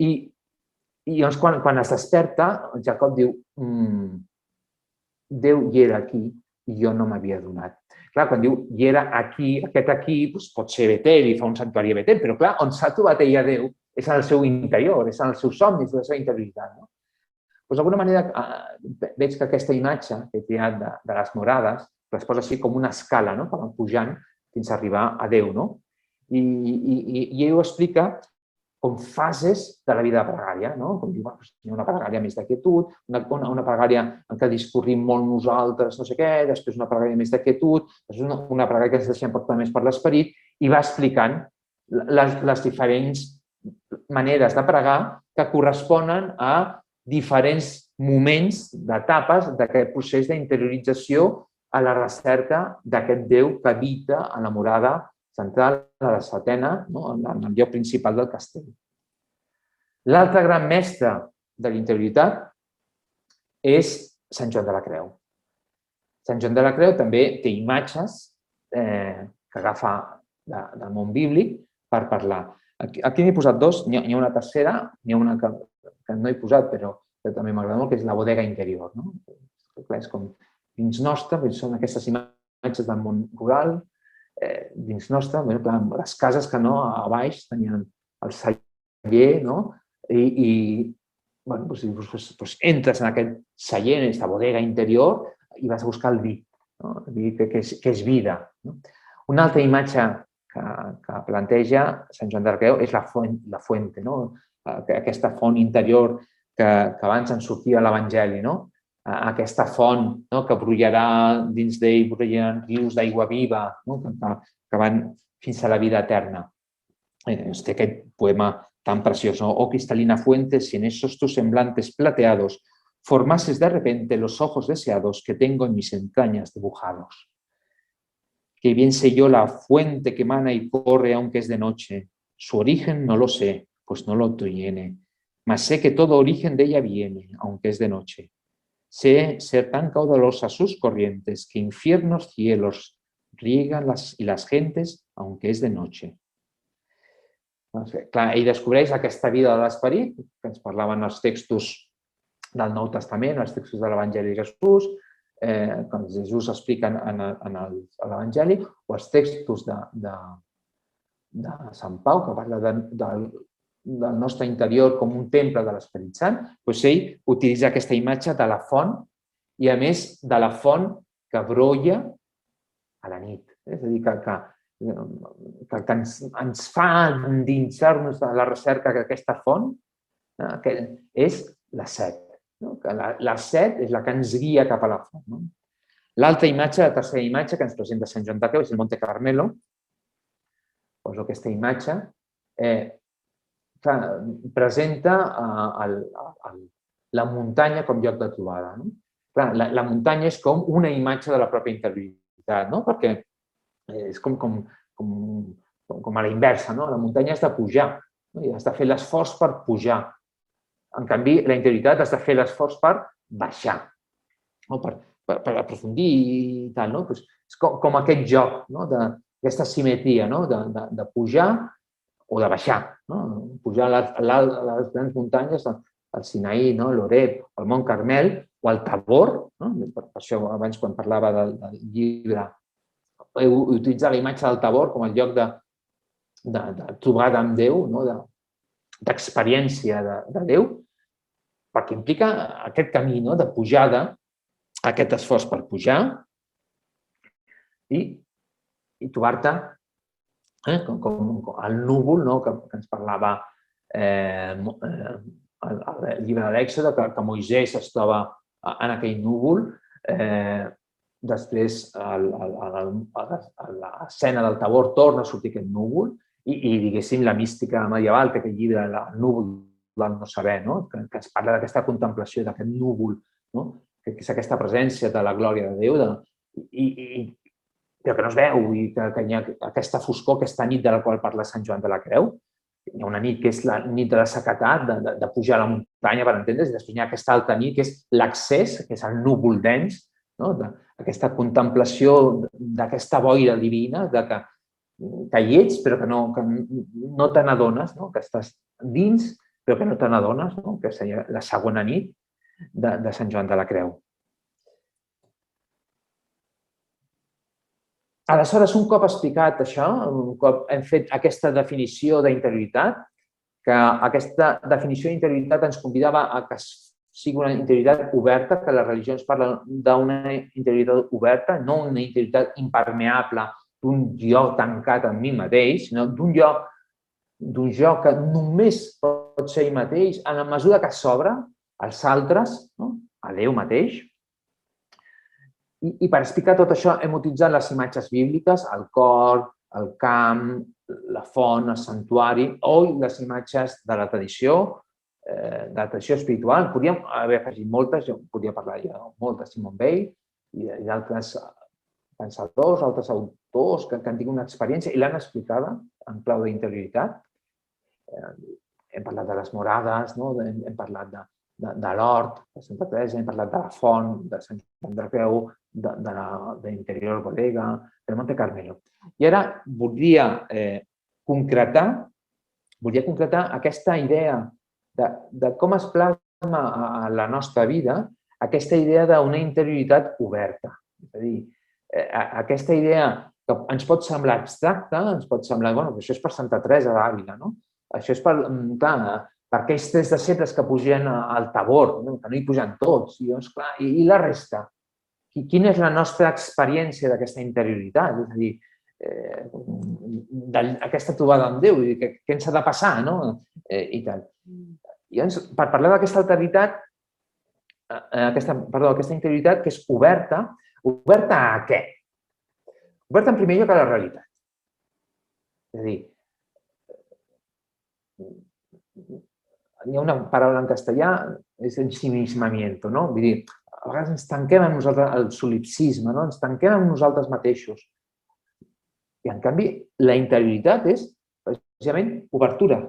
I llavors quan es desperta, Jacob diu Déu hi era aquí i jo no m'havia adonat. Clar, quan diu hi era aquí, aquest aquí pot ser Betel i fa un santuari a Betel, però clar, on s'ha trobat ella Déu és en el seu interior, és en els seus somnis, en la seva interioritat. D'alguna manera veig que aquesta imatge que he triat de les morades es posa així com una escala que van pujant fins a arribar a Déu. I ell ho explica com fases de la vida de pregària. Com diu, una pregària més de quietud, una pregària en què discorrim molt nosaltres, no sé què, després una pregària més de quietud, després una pregària que ens deixem portar més per l'esperit, i va explicant les diferents maneres de pregar que corresponen a diferents moments, d'etapes d'aquest procés d'interiorització a la recerca d'aquest Déu que habita a la morada central, a la setena, en el lloc principal del castell. L'altre gran mestre de l'interioritat és Sant Joan de la Creu. Sant Joan de la Creu també té imatges que agafa del món bíblic per parlar. Aquí n'he posat dos, n'hi ha una tercera, n'hi ha una que no he posat, però també m'agrada molt, que és la bodega interior. És com dins nostre, són aquestes imatges del món rural, dins nostre, les cases que a baix tenien el celler i entres en aquest celler, en aquesta bodega interior i vas a buscar el vi, que és vida. Una altra imatge que planteja Sant Joan de la Creu és la fuente, aquesta font interior que abans ens sortia a l'Evangeli, aquesta font que brollarà dins d'ell, brollaran rius d'aigua viva que van fins a la vida eterna. Té aquest poema tan preciós. Oh cristalina fuente, si en esos tus semblantes plateados formases de repente los ojos deseados que tengo en mis entrañas dibujados. Que bien sé yo la fuente que emana y corre aunque es de noche. Su origen no lo sé, pues no lo tiene. Mas sé que todo origen de ella viene, aunque es de noche. Sé ser tan caudalosas sus corrientes que infiernos cielos riegan y las gentes, aunque es de noche. Clar, ell descobreix aquesta vida de l'esperit, que ens parlaven els textos del Nou Testament, els textos de l'Evangeli de Jesús, que Jesús explica en l'Evangeli, o els textos de Sant Pau, que parla del nostre interior com un temple de l'Esperit Sant. Ell utilitza aquesta imatge de la font i, a més, de la font que brolla a la nit. És a dir, que ens fa endinsar-nos a la recerca d'aquesta font, que és la set. La set és la que ens guia cap a la font. L'altra imatge, la tercera imatge que ens presenta Sant Joan de la Creu és el Monte Carmelo. Poso aquesta imatge. Presenta la muntanya com lloc de trobada. La muntanya és com una imatge de la pròpia interioritat, perquè és com a la inversa. La muntanya has de pujar, has de fer l'esforç per pujar. En canvi, la interioritat has de fer l'esforç per baixar, per aprofundir i tal. És com aquest joc, aquesta simetria de pujar o de baixar. Pujar a les grans muntanyes, el Sinaí, l'Oreb, el Mont Carmel o el Tabor. Per això abans, quan parlava del llibre, he utilitzat la imatge del Tabor com el lloc de trobada amb Déu, d'experiència de Déu, perquè implica aquest camí de pujada, aquest esforç per pujar i trobar-te com el núvol que ens parlava el llibre de l'Èxode, que Moisès es troba en aquell núvol. Després, a l'escena del Tabor, torna a sortir aquest núvol i, diguéssim, la mística medieval, que aquest llibre, el núvol del no saber, que ens parla d'aquesta contemplació, d'aquest núvol, que és aquesta presència de la glòria de Déu, i però que no es veu i que hi ha aquesta foscor, aquesta nit de la qual parla Sant Joan de la Creu. Hi ha una nit que és la nit de la sequedat, de pujar a la muntanya, per entendre's, i després hi ha aquesta altra nit que és l'accés, que és el núvol dens, aquesta contemplació d'aquesta boira divina, que hi ets però que no te n'adones, que estàs dins però que no te n'adones, que seria la segona nit de Sant Joan de la Creu. Aleshores, un cop explicat això, un cop hem fet aquesta definició d'interioritat, que aquesta definició d'interioritat ens convidava a que sigui una interioritat oberta, que la religió ens parla d'una interioritat oberta, no una interioritat impermeable d'un jo tancat en mi mateix, sinó d'un jo que només pot ser ell mateix en la mesura que s'obre als altres, a Déu mateix. I per explicar tot això hem utilitzat les imatges bíbliques, el cor, el camp, la font, el santuari, o les imatges de la tradició espiritual. Podríem haver afegit moltes, jo podria parlar molt de Simone Weil i d'altres pensadors, altres autors que han tingut una experiència i l'han explicada en clau d'interioritat. Hem parlat de les morades, hem parlat de l'hort, de Santa Teresa, hem parlat de la font, de Sant Joan de la Creu, de l'Interior Bodega, de Monte Carmelo. I ara voldria concretar aquesta idea de com es plasma a la nostra vida aquesta idea d'una interioritat oberta. És a dir, aquesta idea que ens pot semblar abstracta, ens pot semblar, bueno, això és per Santa Teresa d'Àvila, no? Això és per aquells 3 deixebles que pugen al Tabor, que no hi pugen tots, i la resta. Quina és la nostra experiència d'aquesta interioritat? És a dir, aquesta trobada amb Déu, què ens ha de passar, i tal. Llavors, per parlar d'aquesta alteritat, aquesta interioritat que és oberta a què? Oberta en primer lloc a la realitat. És a dir, hi ha una paraula en castellà, és ensimismamiento, no? Vull dir, a vegades ens tanquem en nosaltres, el solipsisme, ens tanquem en nosaltres mateixos. I, en canvi, la interioritat és, precisament, obertura.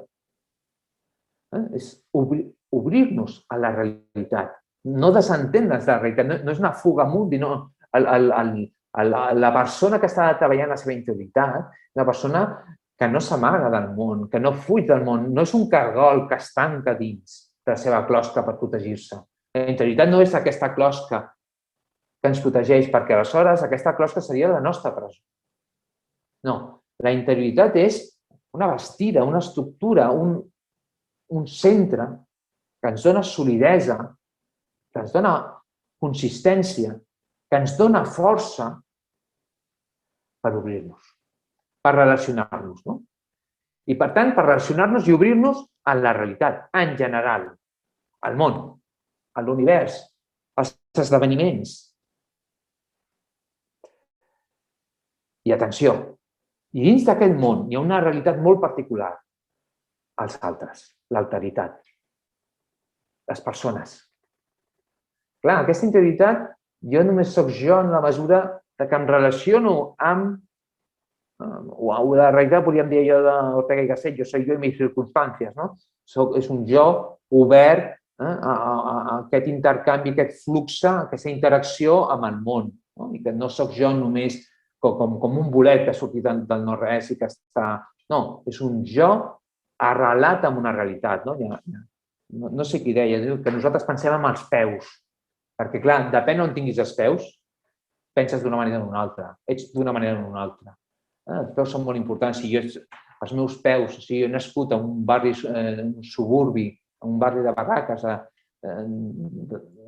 És obrir-nos a la realitat. No desentendre's de la realitat, no és una fuga amunt, no. La persona que està treballant la seva interioritat, la persona que no s'amaga del món, que no fuig del món, no és un cargol que es tanca dins de la seva closca per protegir-se. La interioritat no és aquesta closca que ens protegeix, perquè aleshores aquesta closca seria la nostra presó. No, la interioritat és una bastida, una estructura, un centre que ens dona solidesa, que ens dona consistència, que ens dona força per obrir-nos, per relacionar-nos. I, per tant, per relacionar-nos i obrir-nos a la realitat, en general, al món, a l'univers, als esdeveniments. I atenció, i dins d'aquest món hi ha una realitat molt particular, els altres, l'alteritat, les persones. Clar, aquesta interioritat, jo només soc jo en la mesura que em relaciono amb, o la realitat podríem dir allò d'Ortega i Gasset, jo soy yo y mis circunstàncies, no? És un jo obert a aquest intercanvi, aquest flux, aquesta interacció amb el món, i que no soc jo només com un bolet que ha sortit del no-res i que està... No, és un jo arrelat en una realitat. No sé qui deia, que nosaltres pensem en els peus, perquè, clar, depèn on tinguis els peus, penses d'una manera o d'una altra, ets d'una manera o d'una altra. Els peus són molt importants. Si els meus peus, si jo he nascut en un barri, un suburbi, en un barri de barraques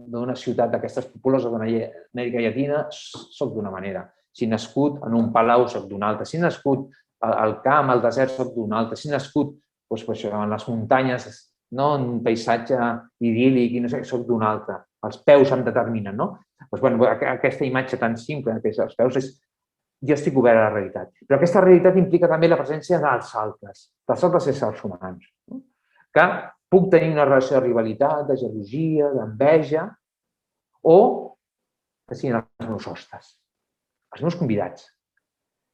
d'una ciutat d'aquestes populoses d'Amèrica Llatina, soc d'una manera. Si he nascut en un palau, soc d'una altra. Si he nascut al camp, al desert, soc d'una altra. Si he nascut en les muntanyes, en un paisatge idíl·lic, soc d'una altra. Els peus em determinen, no? Aquesta imatge tan simple que és els peus és jo estic obert a la realitat. Però aquesta realitat implica també la presència dels altres éssers humans, que puc tenir una relació de rivalitat, de gelosia, d'enveja, o que siguin els meus hostes, els meus convidats,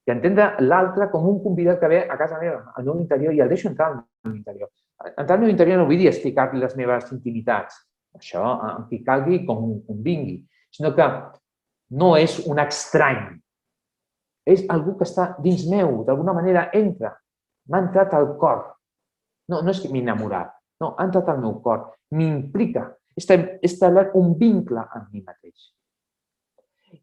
i entendre l'altre com un convidat que ve a casa meva, al meu interior, i el deixo entrar al meu interior. Entrar al meu interior no vull dir explicar-li les meves intimitats, això amb qui calgui com convingui, sinó que no és un estrany, és algú que està dins meu, d'alguna manera entra, m'ha entrat al cor. No és que m'he enamorat, no, ha entrat al meu cor, m'implica, he establert un vincle amb mi mateix.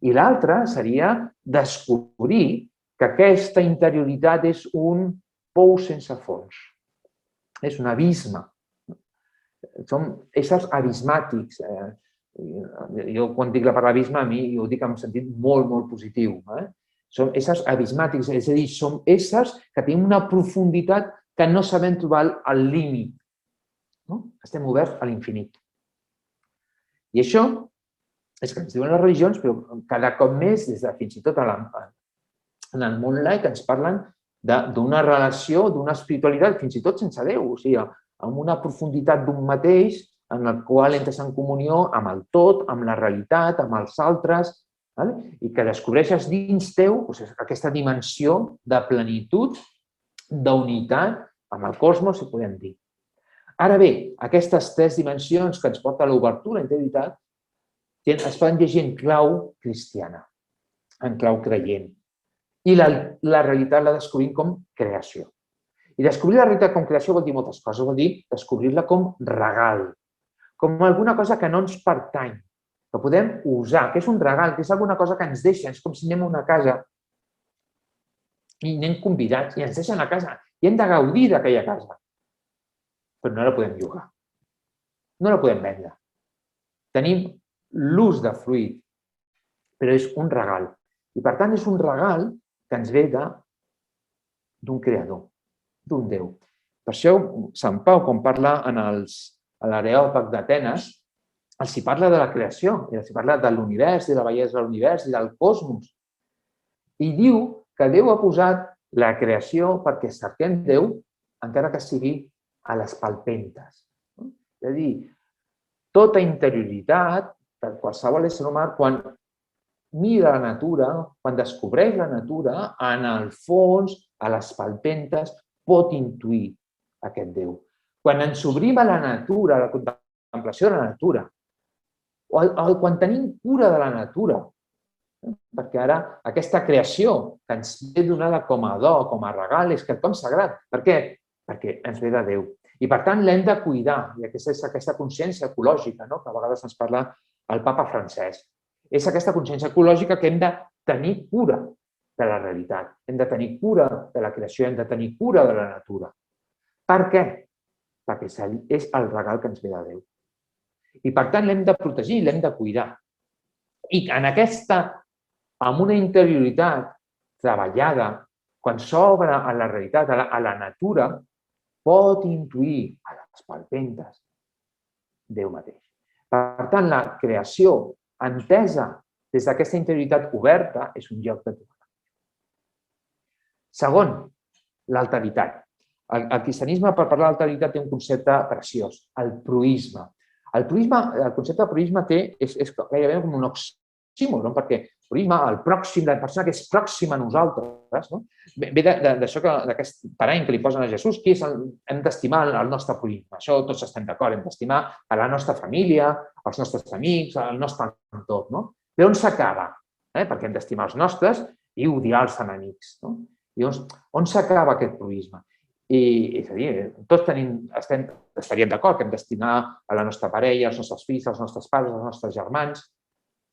I l'altre seria descobrir que aquesta interioritat és un pou sense fons, és un abisme. Som éssers abismàtics. Jo, quan dic la paraula abisme, a mi ho dic en un sentit molt, molt positiu. Som éssers abismàtics, és a dir, som éssers que tenim una profunditat que no sabem trobar al límit. Estem oberts a l'infinit. I això és que ens diuen les religions, però cada cop més, fins i tot en el món laic, ens parlen d'una relació, d'una espiritualitat, fins i tot sense Déu, o sigui, amb una profunditat d'un mateix en el qual entres en comunió amb el tot, amb la realitat, amb els altres, i que descobreixes dins teu aquesta dimensió de plenitud, d'unitat amb el cosmos, si podem dir. Ara bé, aquestes tres dimensions que ens porta l'obertura, la interioritat, es poden llegir en clau cristiana, en clau creient. I la realitat la descobrim com creació. I descobrir la realitat com creació vol dir moltes coses. Vol dir descobrir-la com regal, com alguna cosa que no ens pertany, que podem usar, que és un regal, que és alguna cosa que ens deixa. És com si anem a una casa i anem convidats i ens deixen a casa i hem de gaudir d'aquella casa. Però no la podem llogar. No la podem vendre. Tenim l'ús de fruit, però és un regal. I per tant és un regal que ens ve d'un creador, d'un Déu. Per això Sant Pau, quan parla a l'Areòpag d'Atenes, els hi parla de la creació, els hi parla de l'univers, de la bellesa de l'univers i del cosmos. I diu que Déu ha posat la creació perquè cerquem Déu, encara que sigui a les palpentes. És a dir, tota interioritat per qualsevol ésser humà, quan mira la natura, quan descobreix la natura, en el fons, a les palpentes, pot intuir aquest Déu. Quan ens obrim a la natura, a la contemplació de la natura, o quan tenim cura de la natura, perquè ara aquesta creació que ens ve donada com a do, com a regal, és quelcom sagrat. Per què? Perquè ens ve de Déu. I per tant l'hem de cuidar, i aquesta és aquesta consciència ecològica, que a vegades ens parla el papa Francesc. És aquesta consciència ecològica que hem de tenir cura de la realitat, hem de tenir cura de la creació, hem de tenir cura de la natura. Per què? Perquè és el regal que ens ve de Déu. I per tant l'hem de protegir, l'hem de cuidar. I amb una interioritat treballada, quan s'obre a la realitat, a la natura, pot intuir a les palpentes Déu mateix. Per tant, la creació entesa des d'aquesta interioritat oberta és un lloc de trobada. Segon, l'alteritat. El cristianisme, per parlar d'alteritat, té un concepte preciós, el proïsme. El concepte de proïsme és gairebé com un oxímoron, perquè proïsme, el pròxim, la persona que és pròxima a nosaltres, ve d'això, d'aquest parany que li posen a Jesús, que hem d'estimar el nostre proïsme. Això tots estem d'acord, hem d'estimar a la nostra família, als nostres amics, al nostre entorn. Però on s'acaba? Perquè hem d'estimar els nostres i odiar els enemics. I on s'acaba aquest proïsme? És a dir, tots estaríem d'acord que hem d'estimar a la nostra parella, als nostres fills, als nostres pares, als nostres germans,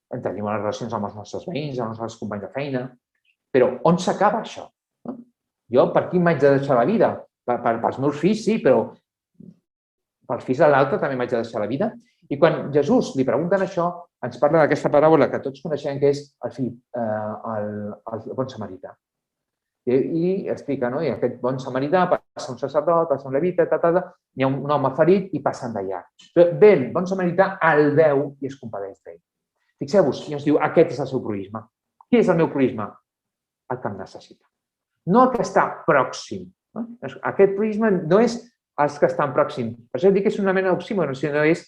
hem de tenir bones relacions amb els nostres veïns, amb els nostres companys de feina, però on s'acaba això? Jo per qui m'haig de deixar la vida? Pels meus fills, sí, però pels fills de l'altre també m'haig de deixar la vida. I quan Jesús li pregunten això, ens parla d'aquesta paràbola que tots coneixem, que és el bon samarità. I explica, i aquest bon samarità passa un sacerdot, passa un levita, hi ha un home ferit i passen d'allà. Ve el bon samarità, el veu i es compadeix d'ell. Fixeu-vos, i ens diu, aquest és el seu proïsme. Què és el meu proïsme? El que em necessita. No el que està pròxim. Aquest proïsme no és els que estan pròxims. Per això dic que és una mena d'oxímoron, sinó és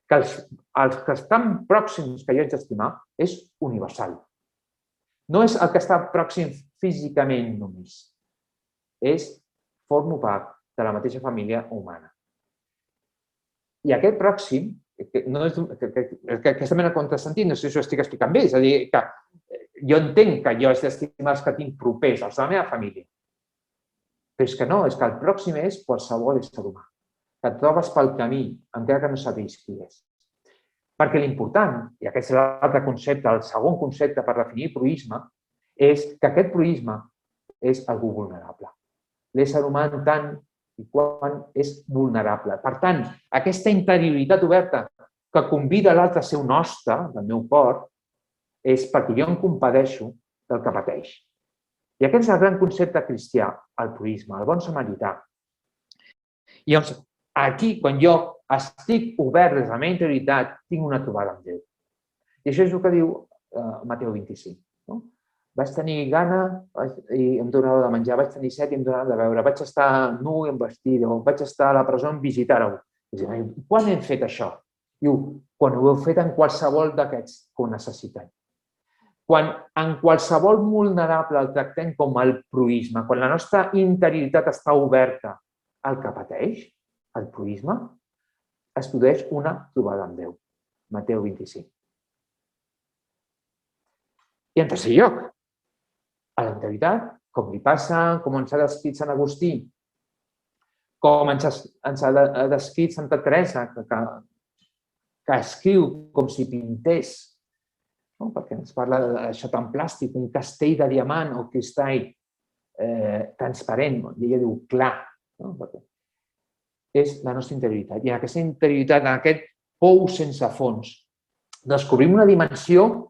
que els que estan pròxims que jo haig d'estimar és universal. No és el que està pròxim físicament només. Formo part de la mateixa família humana. I aquest pròxim, aquesta mena de contrasentit, no sé si ho estic explicant bé, és a dir, que jo entenc que jo he d'estimar els que tinc propers, els de la meva família. Però és que no, és que el pròxim és qualsevol ésser humà, que et trobes pel camí, encara que no sabies qui és. Perquè l'important, i aquest és l'altre concepte, el segon concepte per definir proïsme, és que aquest proïsme és algú vulnerable. L'ésser humà en tant i quan és vulnerable. Per tant, aquesta interioritat oberta que convida l'altre a ser un hoste del meu cor és perquè jo em compadeixo del que pateix. I aquest és el gran concepte cristià, el proïsme, el bon samarità. I llavors, aquí, quan jo estic obert des de la meva interioritat, tinc una trobada amb Déu. I això és el que diu Mateu 25. Vaig tenir gana i em donava de menjar, vaig tenir set i em donava de beure, vaig estar nu i em vestir, o vaig estar a la presó en visitar-ho. Quan hem fet això? Diu, quan ho heu fet en qualsevol d'aquests que ho necessiten. Quan en qualsevol vulnerable el tractem com el proïsme, quan la nostra interioritat està oberta al que pateix, el proïsme, es produeix una trobada amb Déu. Mateu 25. I en tercer lloc, a la interioritat, com li passa, com ens ha descrit Sant Agustí, com ens ha descrit Santa Teresa, que escriu com si pintés, perquè ens parla d'això tan plàstic, un castell de diamant o cristall transparent, i ella diu clar, és la nostra interioritat. I en aquesta interioritat, en aquest pou sense fons, descobrim una dimensió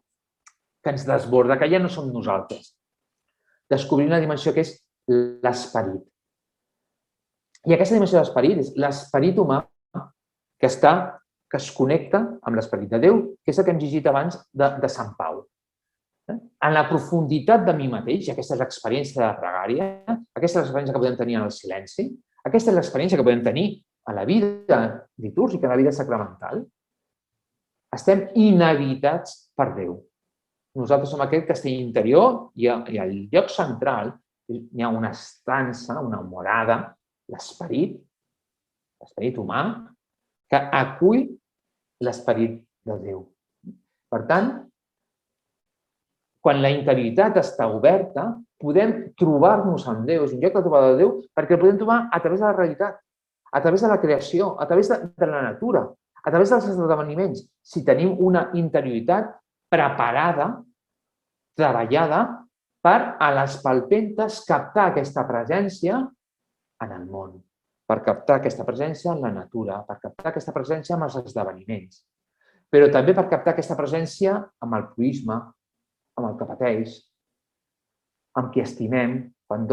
que ens desborda, que ja no som nosaltres. Descobrim una dimensió que és l'esperit. I aquesta dimensió de l'esperit és l'esperit humà que es connecta amb l'esperit de Déu, que és el que hem llegit abans de Sant Pau. En la profunditat de mi mateix, i aquesta és l'experiència de la pregària, aquesta és l'experiència que podem tenir en el silenci, aquesta és l'experiència que podem tenir a la vida litúrgica, a la vida sacramental, estem inhabitats per Déu. Nosaltres som aquest castell interior i al lloc central hi ha una estança, una morada, l'esperit humà, que acull l'esperit de Déu. Per tant, quan la interioritat està oberta, podem trobar-nos amb Déu, és un lloc de trobada de Déu, perquè el podem trobar a través de la realitat, a través de la creació, a través de la natura, a través dels esdeveniments. Si tenim una interioritat preparada, treballada, per a les palpentes captar aquesta presència en el món, per captar aquesta presència en la natura, per captar aquesta presència en els esdeveniments, però també per captar aquesta presència amb el proïsme, amb el que pateix, amb qui estimem, quan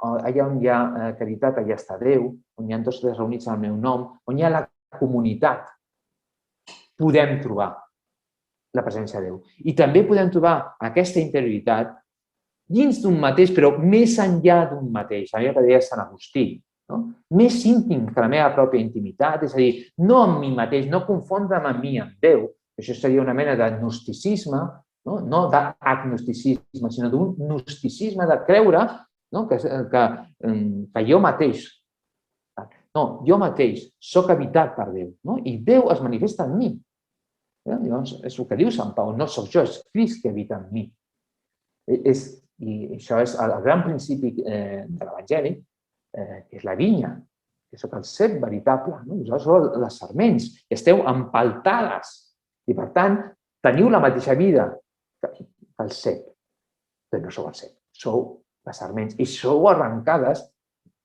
allà on hi ha caritat, allà està Déu, on hi ha dos o tres reunits en el meu nom, on hi ha la comunitat, podem trobar la presència de Déu. I també podem trobar aquesta interioritat dins d'un mateix, però més enllà d'un mateix, allò que deia Sant Agustí, més íntim que la meva pròpia intimitat, és a dir, no amb mi mateix, no confondre'm amb mi, amb Déu. Això seria una mena de gnosticisme, no d'agnosticisme, sinó d'un gnosticisme de creure que jo mateix, jo mateix soc habitat per Déu, i Déu es manifesta en mi. Llavors, és el que diu Sant Pau, no soc jo, és Crist que habita en mi. I això és el gran principi de l'Evangeli, que és la vinya, que soc el cep veritable. Vosaltres sou les sarments, i esteu empaltades. I, per tant, teniu la mateixa vida que el cep, però no sou el cep, sou les sarments. I sou arrencades,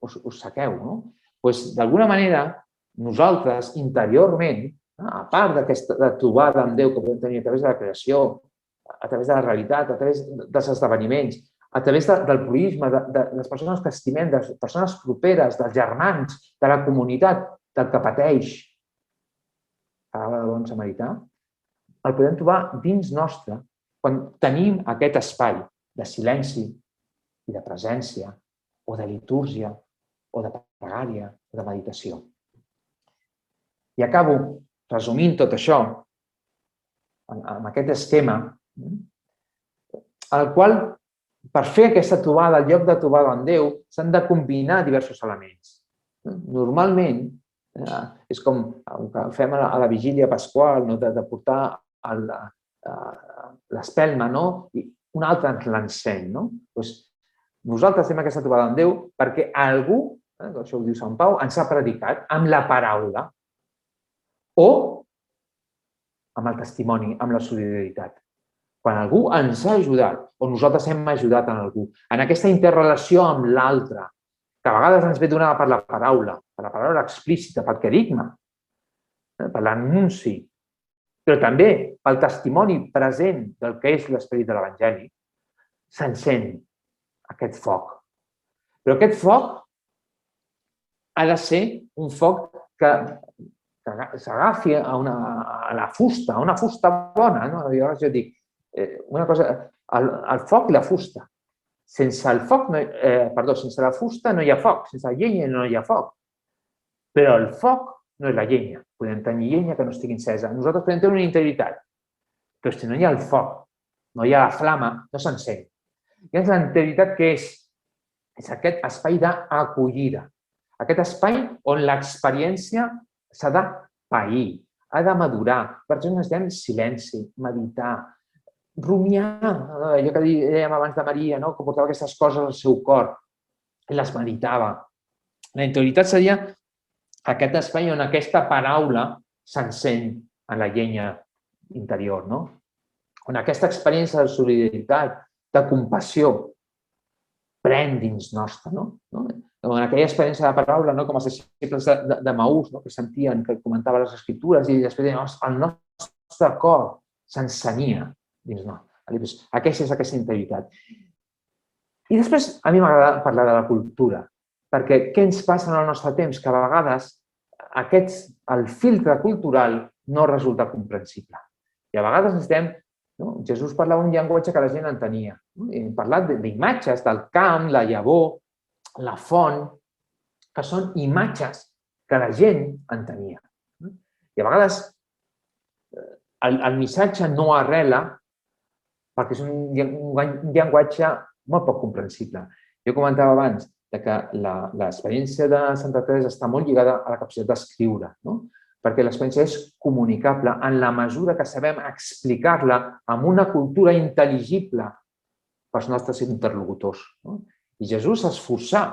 us saqueu, no? Doncs, d'alguna manera, nosaltres, interiorment, a part d'aquesta trobada amb Déu que podem tenir a través de la creació, a través de la realitat, a través dels esdeveniments, a través del proïsme, de les persones que estimem, de les persones properes, dels germans, de la comunitat, del que pateix, paraula de bon samarità, el podem trobar dins nostre quan tenim aquest espai de silenci i de presència, o de litúrgia, o de pregària, o de meditació. I acabo resumint tot això amb aquest esquema al qual, per fer aquesta trobada, al lloc de trobada amb Déu, s'han de combinar diversos elements. Normalment, és com el que fem a la vigília pasqual, de portar l'espelma, i un altre ens l'enseny. Nosaltres fem aquesta trobada amb Déu perquè algú, això ho diu Sant Pau, ens ha predicat amb la paraula o amb el testimoni, amb la solidaritat. Quan algú ens ha ajudat o nosaltres hem ajudat en algú, en aquesta interrelació amb l'altre, que a vegades ens ve donada per la paraula explícita, pel querigma, per l'anunci, però també pel testimoni present del que és l'esperit de l'Evangeli, s'encén aquest foc. Però aquest foc ha de ser un foc que s'agafi a la fusta, a una fusta bona. Jo dic, una cosa, el foc i la fusta. Sense la fusta no hi ha foc, sense la llenya no hi ha foc. Però el foc no és la llenya. Podem tenir llenya que no estigui encesa. Nosaltres podem tenir una integritat, però si no hi ha el foc, no hi ha la flama, no s'encén. I la integritat què és? És aquest espai d'acollida. Aquest espai on l'experiència s'ha de pair, ha de madurar. Per això necessitem silenci, meditar, rumiar. Allò que dèiem abans de Maria, que portava aquestes coses al seu cor i les meditava. La interioritat seria aquest espai on aquesta paraula s'encén en la llenya interior, on aquesta experiència de solidaritat, de compassió, pren dins nostre. En aquella experiència de paraula, com els disciples d'Emaús, que sentien, que comentaven les escriptures i després deien, el nostre cor s'encenia dins nostre. Aquesta és aquesta interioritat. I després a mi m'agrada parlar de la cultura, perquè què ens passa en el nostre temps? Que a vegades el filtre cultural no resulta comprensible. I a vegades necessitem... Jesús parlava un llenguatge que la gent entenia. Hem parlat d'imatges del camp, la llavor, la font, que són imatges que la gent entenia. I a vegades el missatge no arrela perquè és un llenguatge molt poc comprensible. Jo comentava abans que l'experiència de Santa Teresa està molt lligada a la capacitat d'escriure, perquè l'experiència és comunicable en la mesura que sabem explicar-la amb una cultura intel·ligible pels nostres interlocutors. I Jesús s'esforçà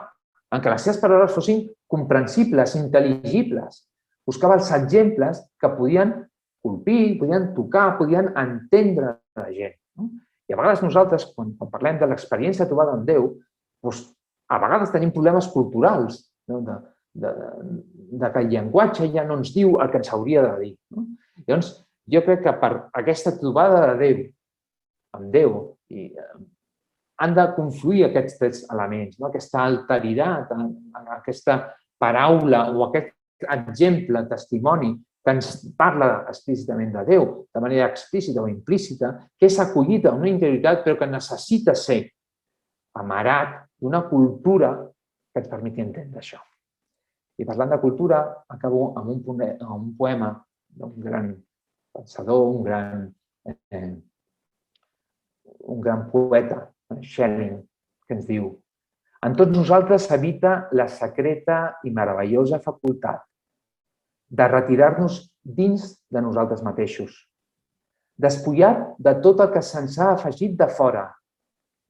en que les seves paraules fossin comprensibles, intel·ligibles. Buscava els exemples que podien colpir, podien tocar, podien entendre la gent. I a vegades nosaltres, quan parlem de l'experiència trobada amb Déu, a vegades tenim problemes culturals, que el llenguatge ja no ens diu el que ens hauria de dir. Llavors, jo crec que per aquesta trobada de Déu, amb Déu, han de confluir aquests tres elements, aquesta alteritat, aquesta paraula o aquest exemple, testimoni, que ens parla explícitament de Déu, de manera explícita o implícita, que és acollit en una interioritat però que necessita ser amarat d'una cultura que ens permeti entendre això. I parlant de cultura, acabo amb un poema d'un gran pensador, un gran poeta, Schelling, que ens diu: en tots nosaltres habita la secreta i meravellosa facultat de retirar-nos dins de nosaltres mateixos, despullat de tot el que se'ns ha afegit de fora,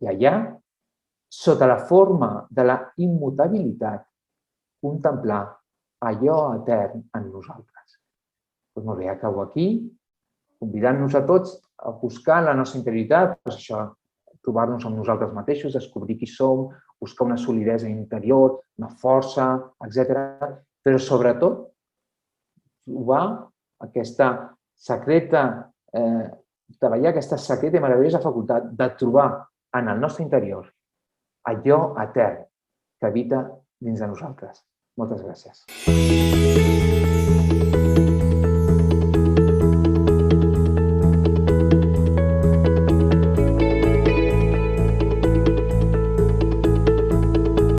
i allà, sota la forma de la immutabilitat, contemplar allò etern en nosaltres. Doncs molt bé, acabo aquí, convidant-nos a tots a buscar la nostra interioritat, trobar-nos amb nosaltres mateixos, descobrir qui som, buscar una solidesa interior, una força, etc. Però sobretot trobar aquesta secreta, treballar aquesta secreta i meravellosa facultat de trobar en el nostre interior allò etern que habita dins de nosaltres. Moltes gràcies.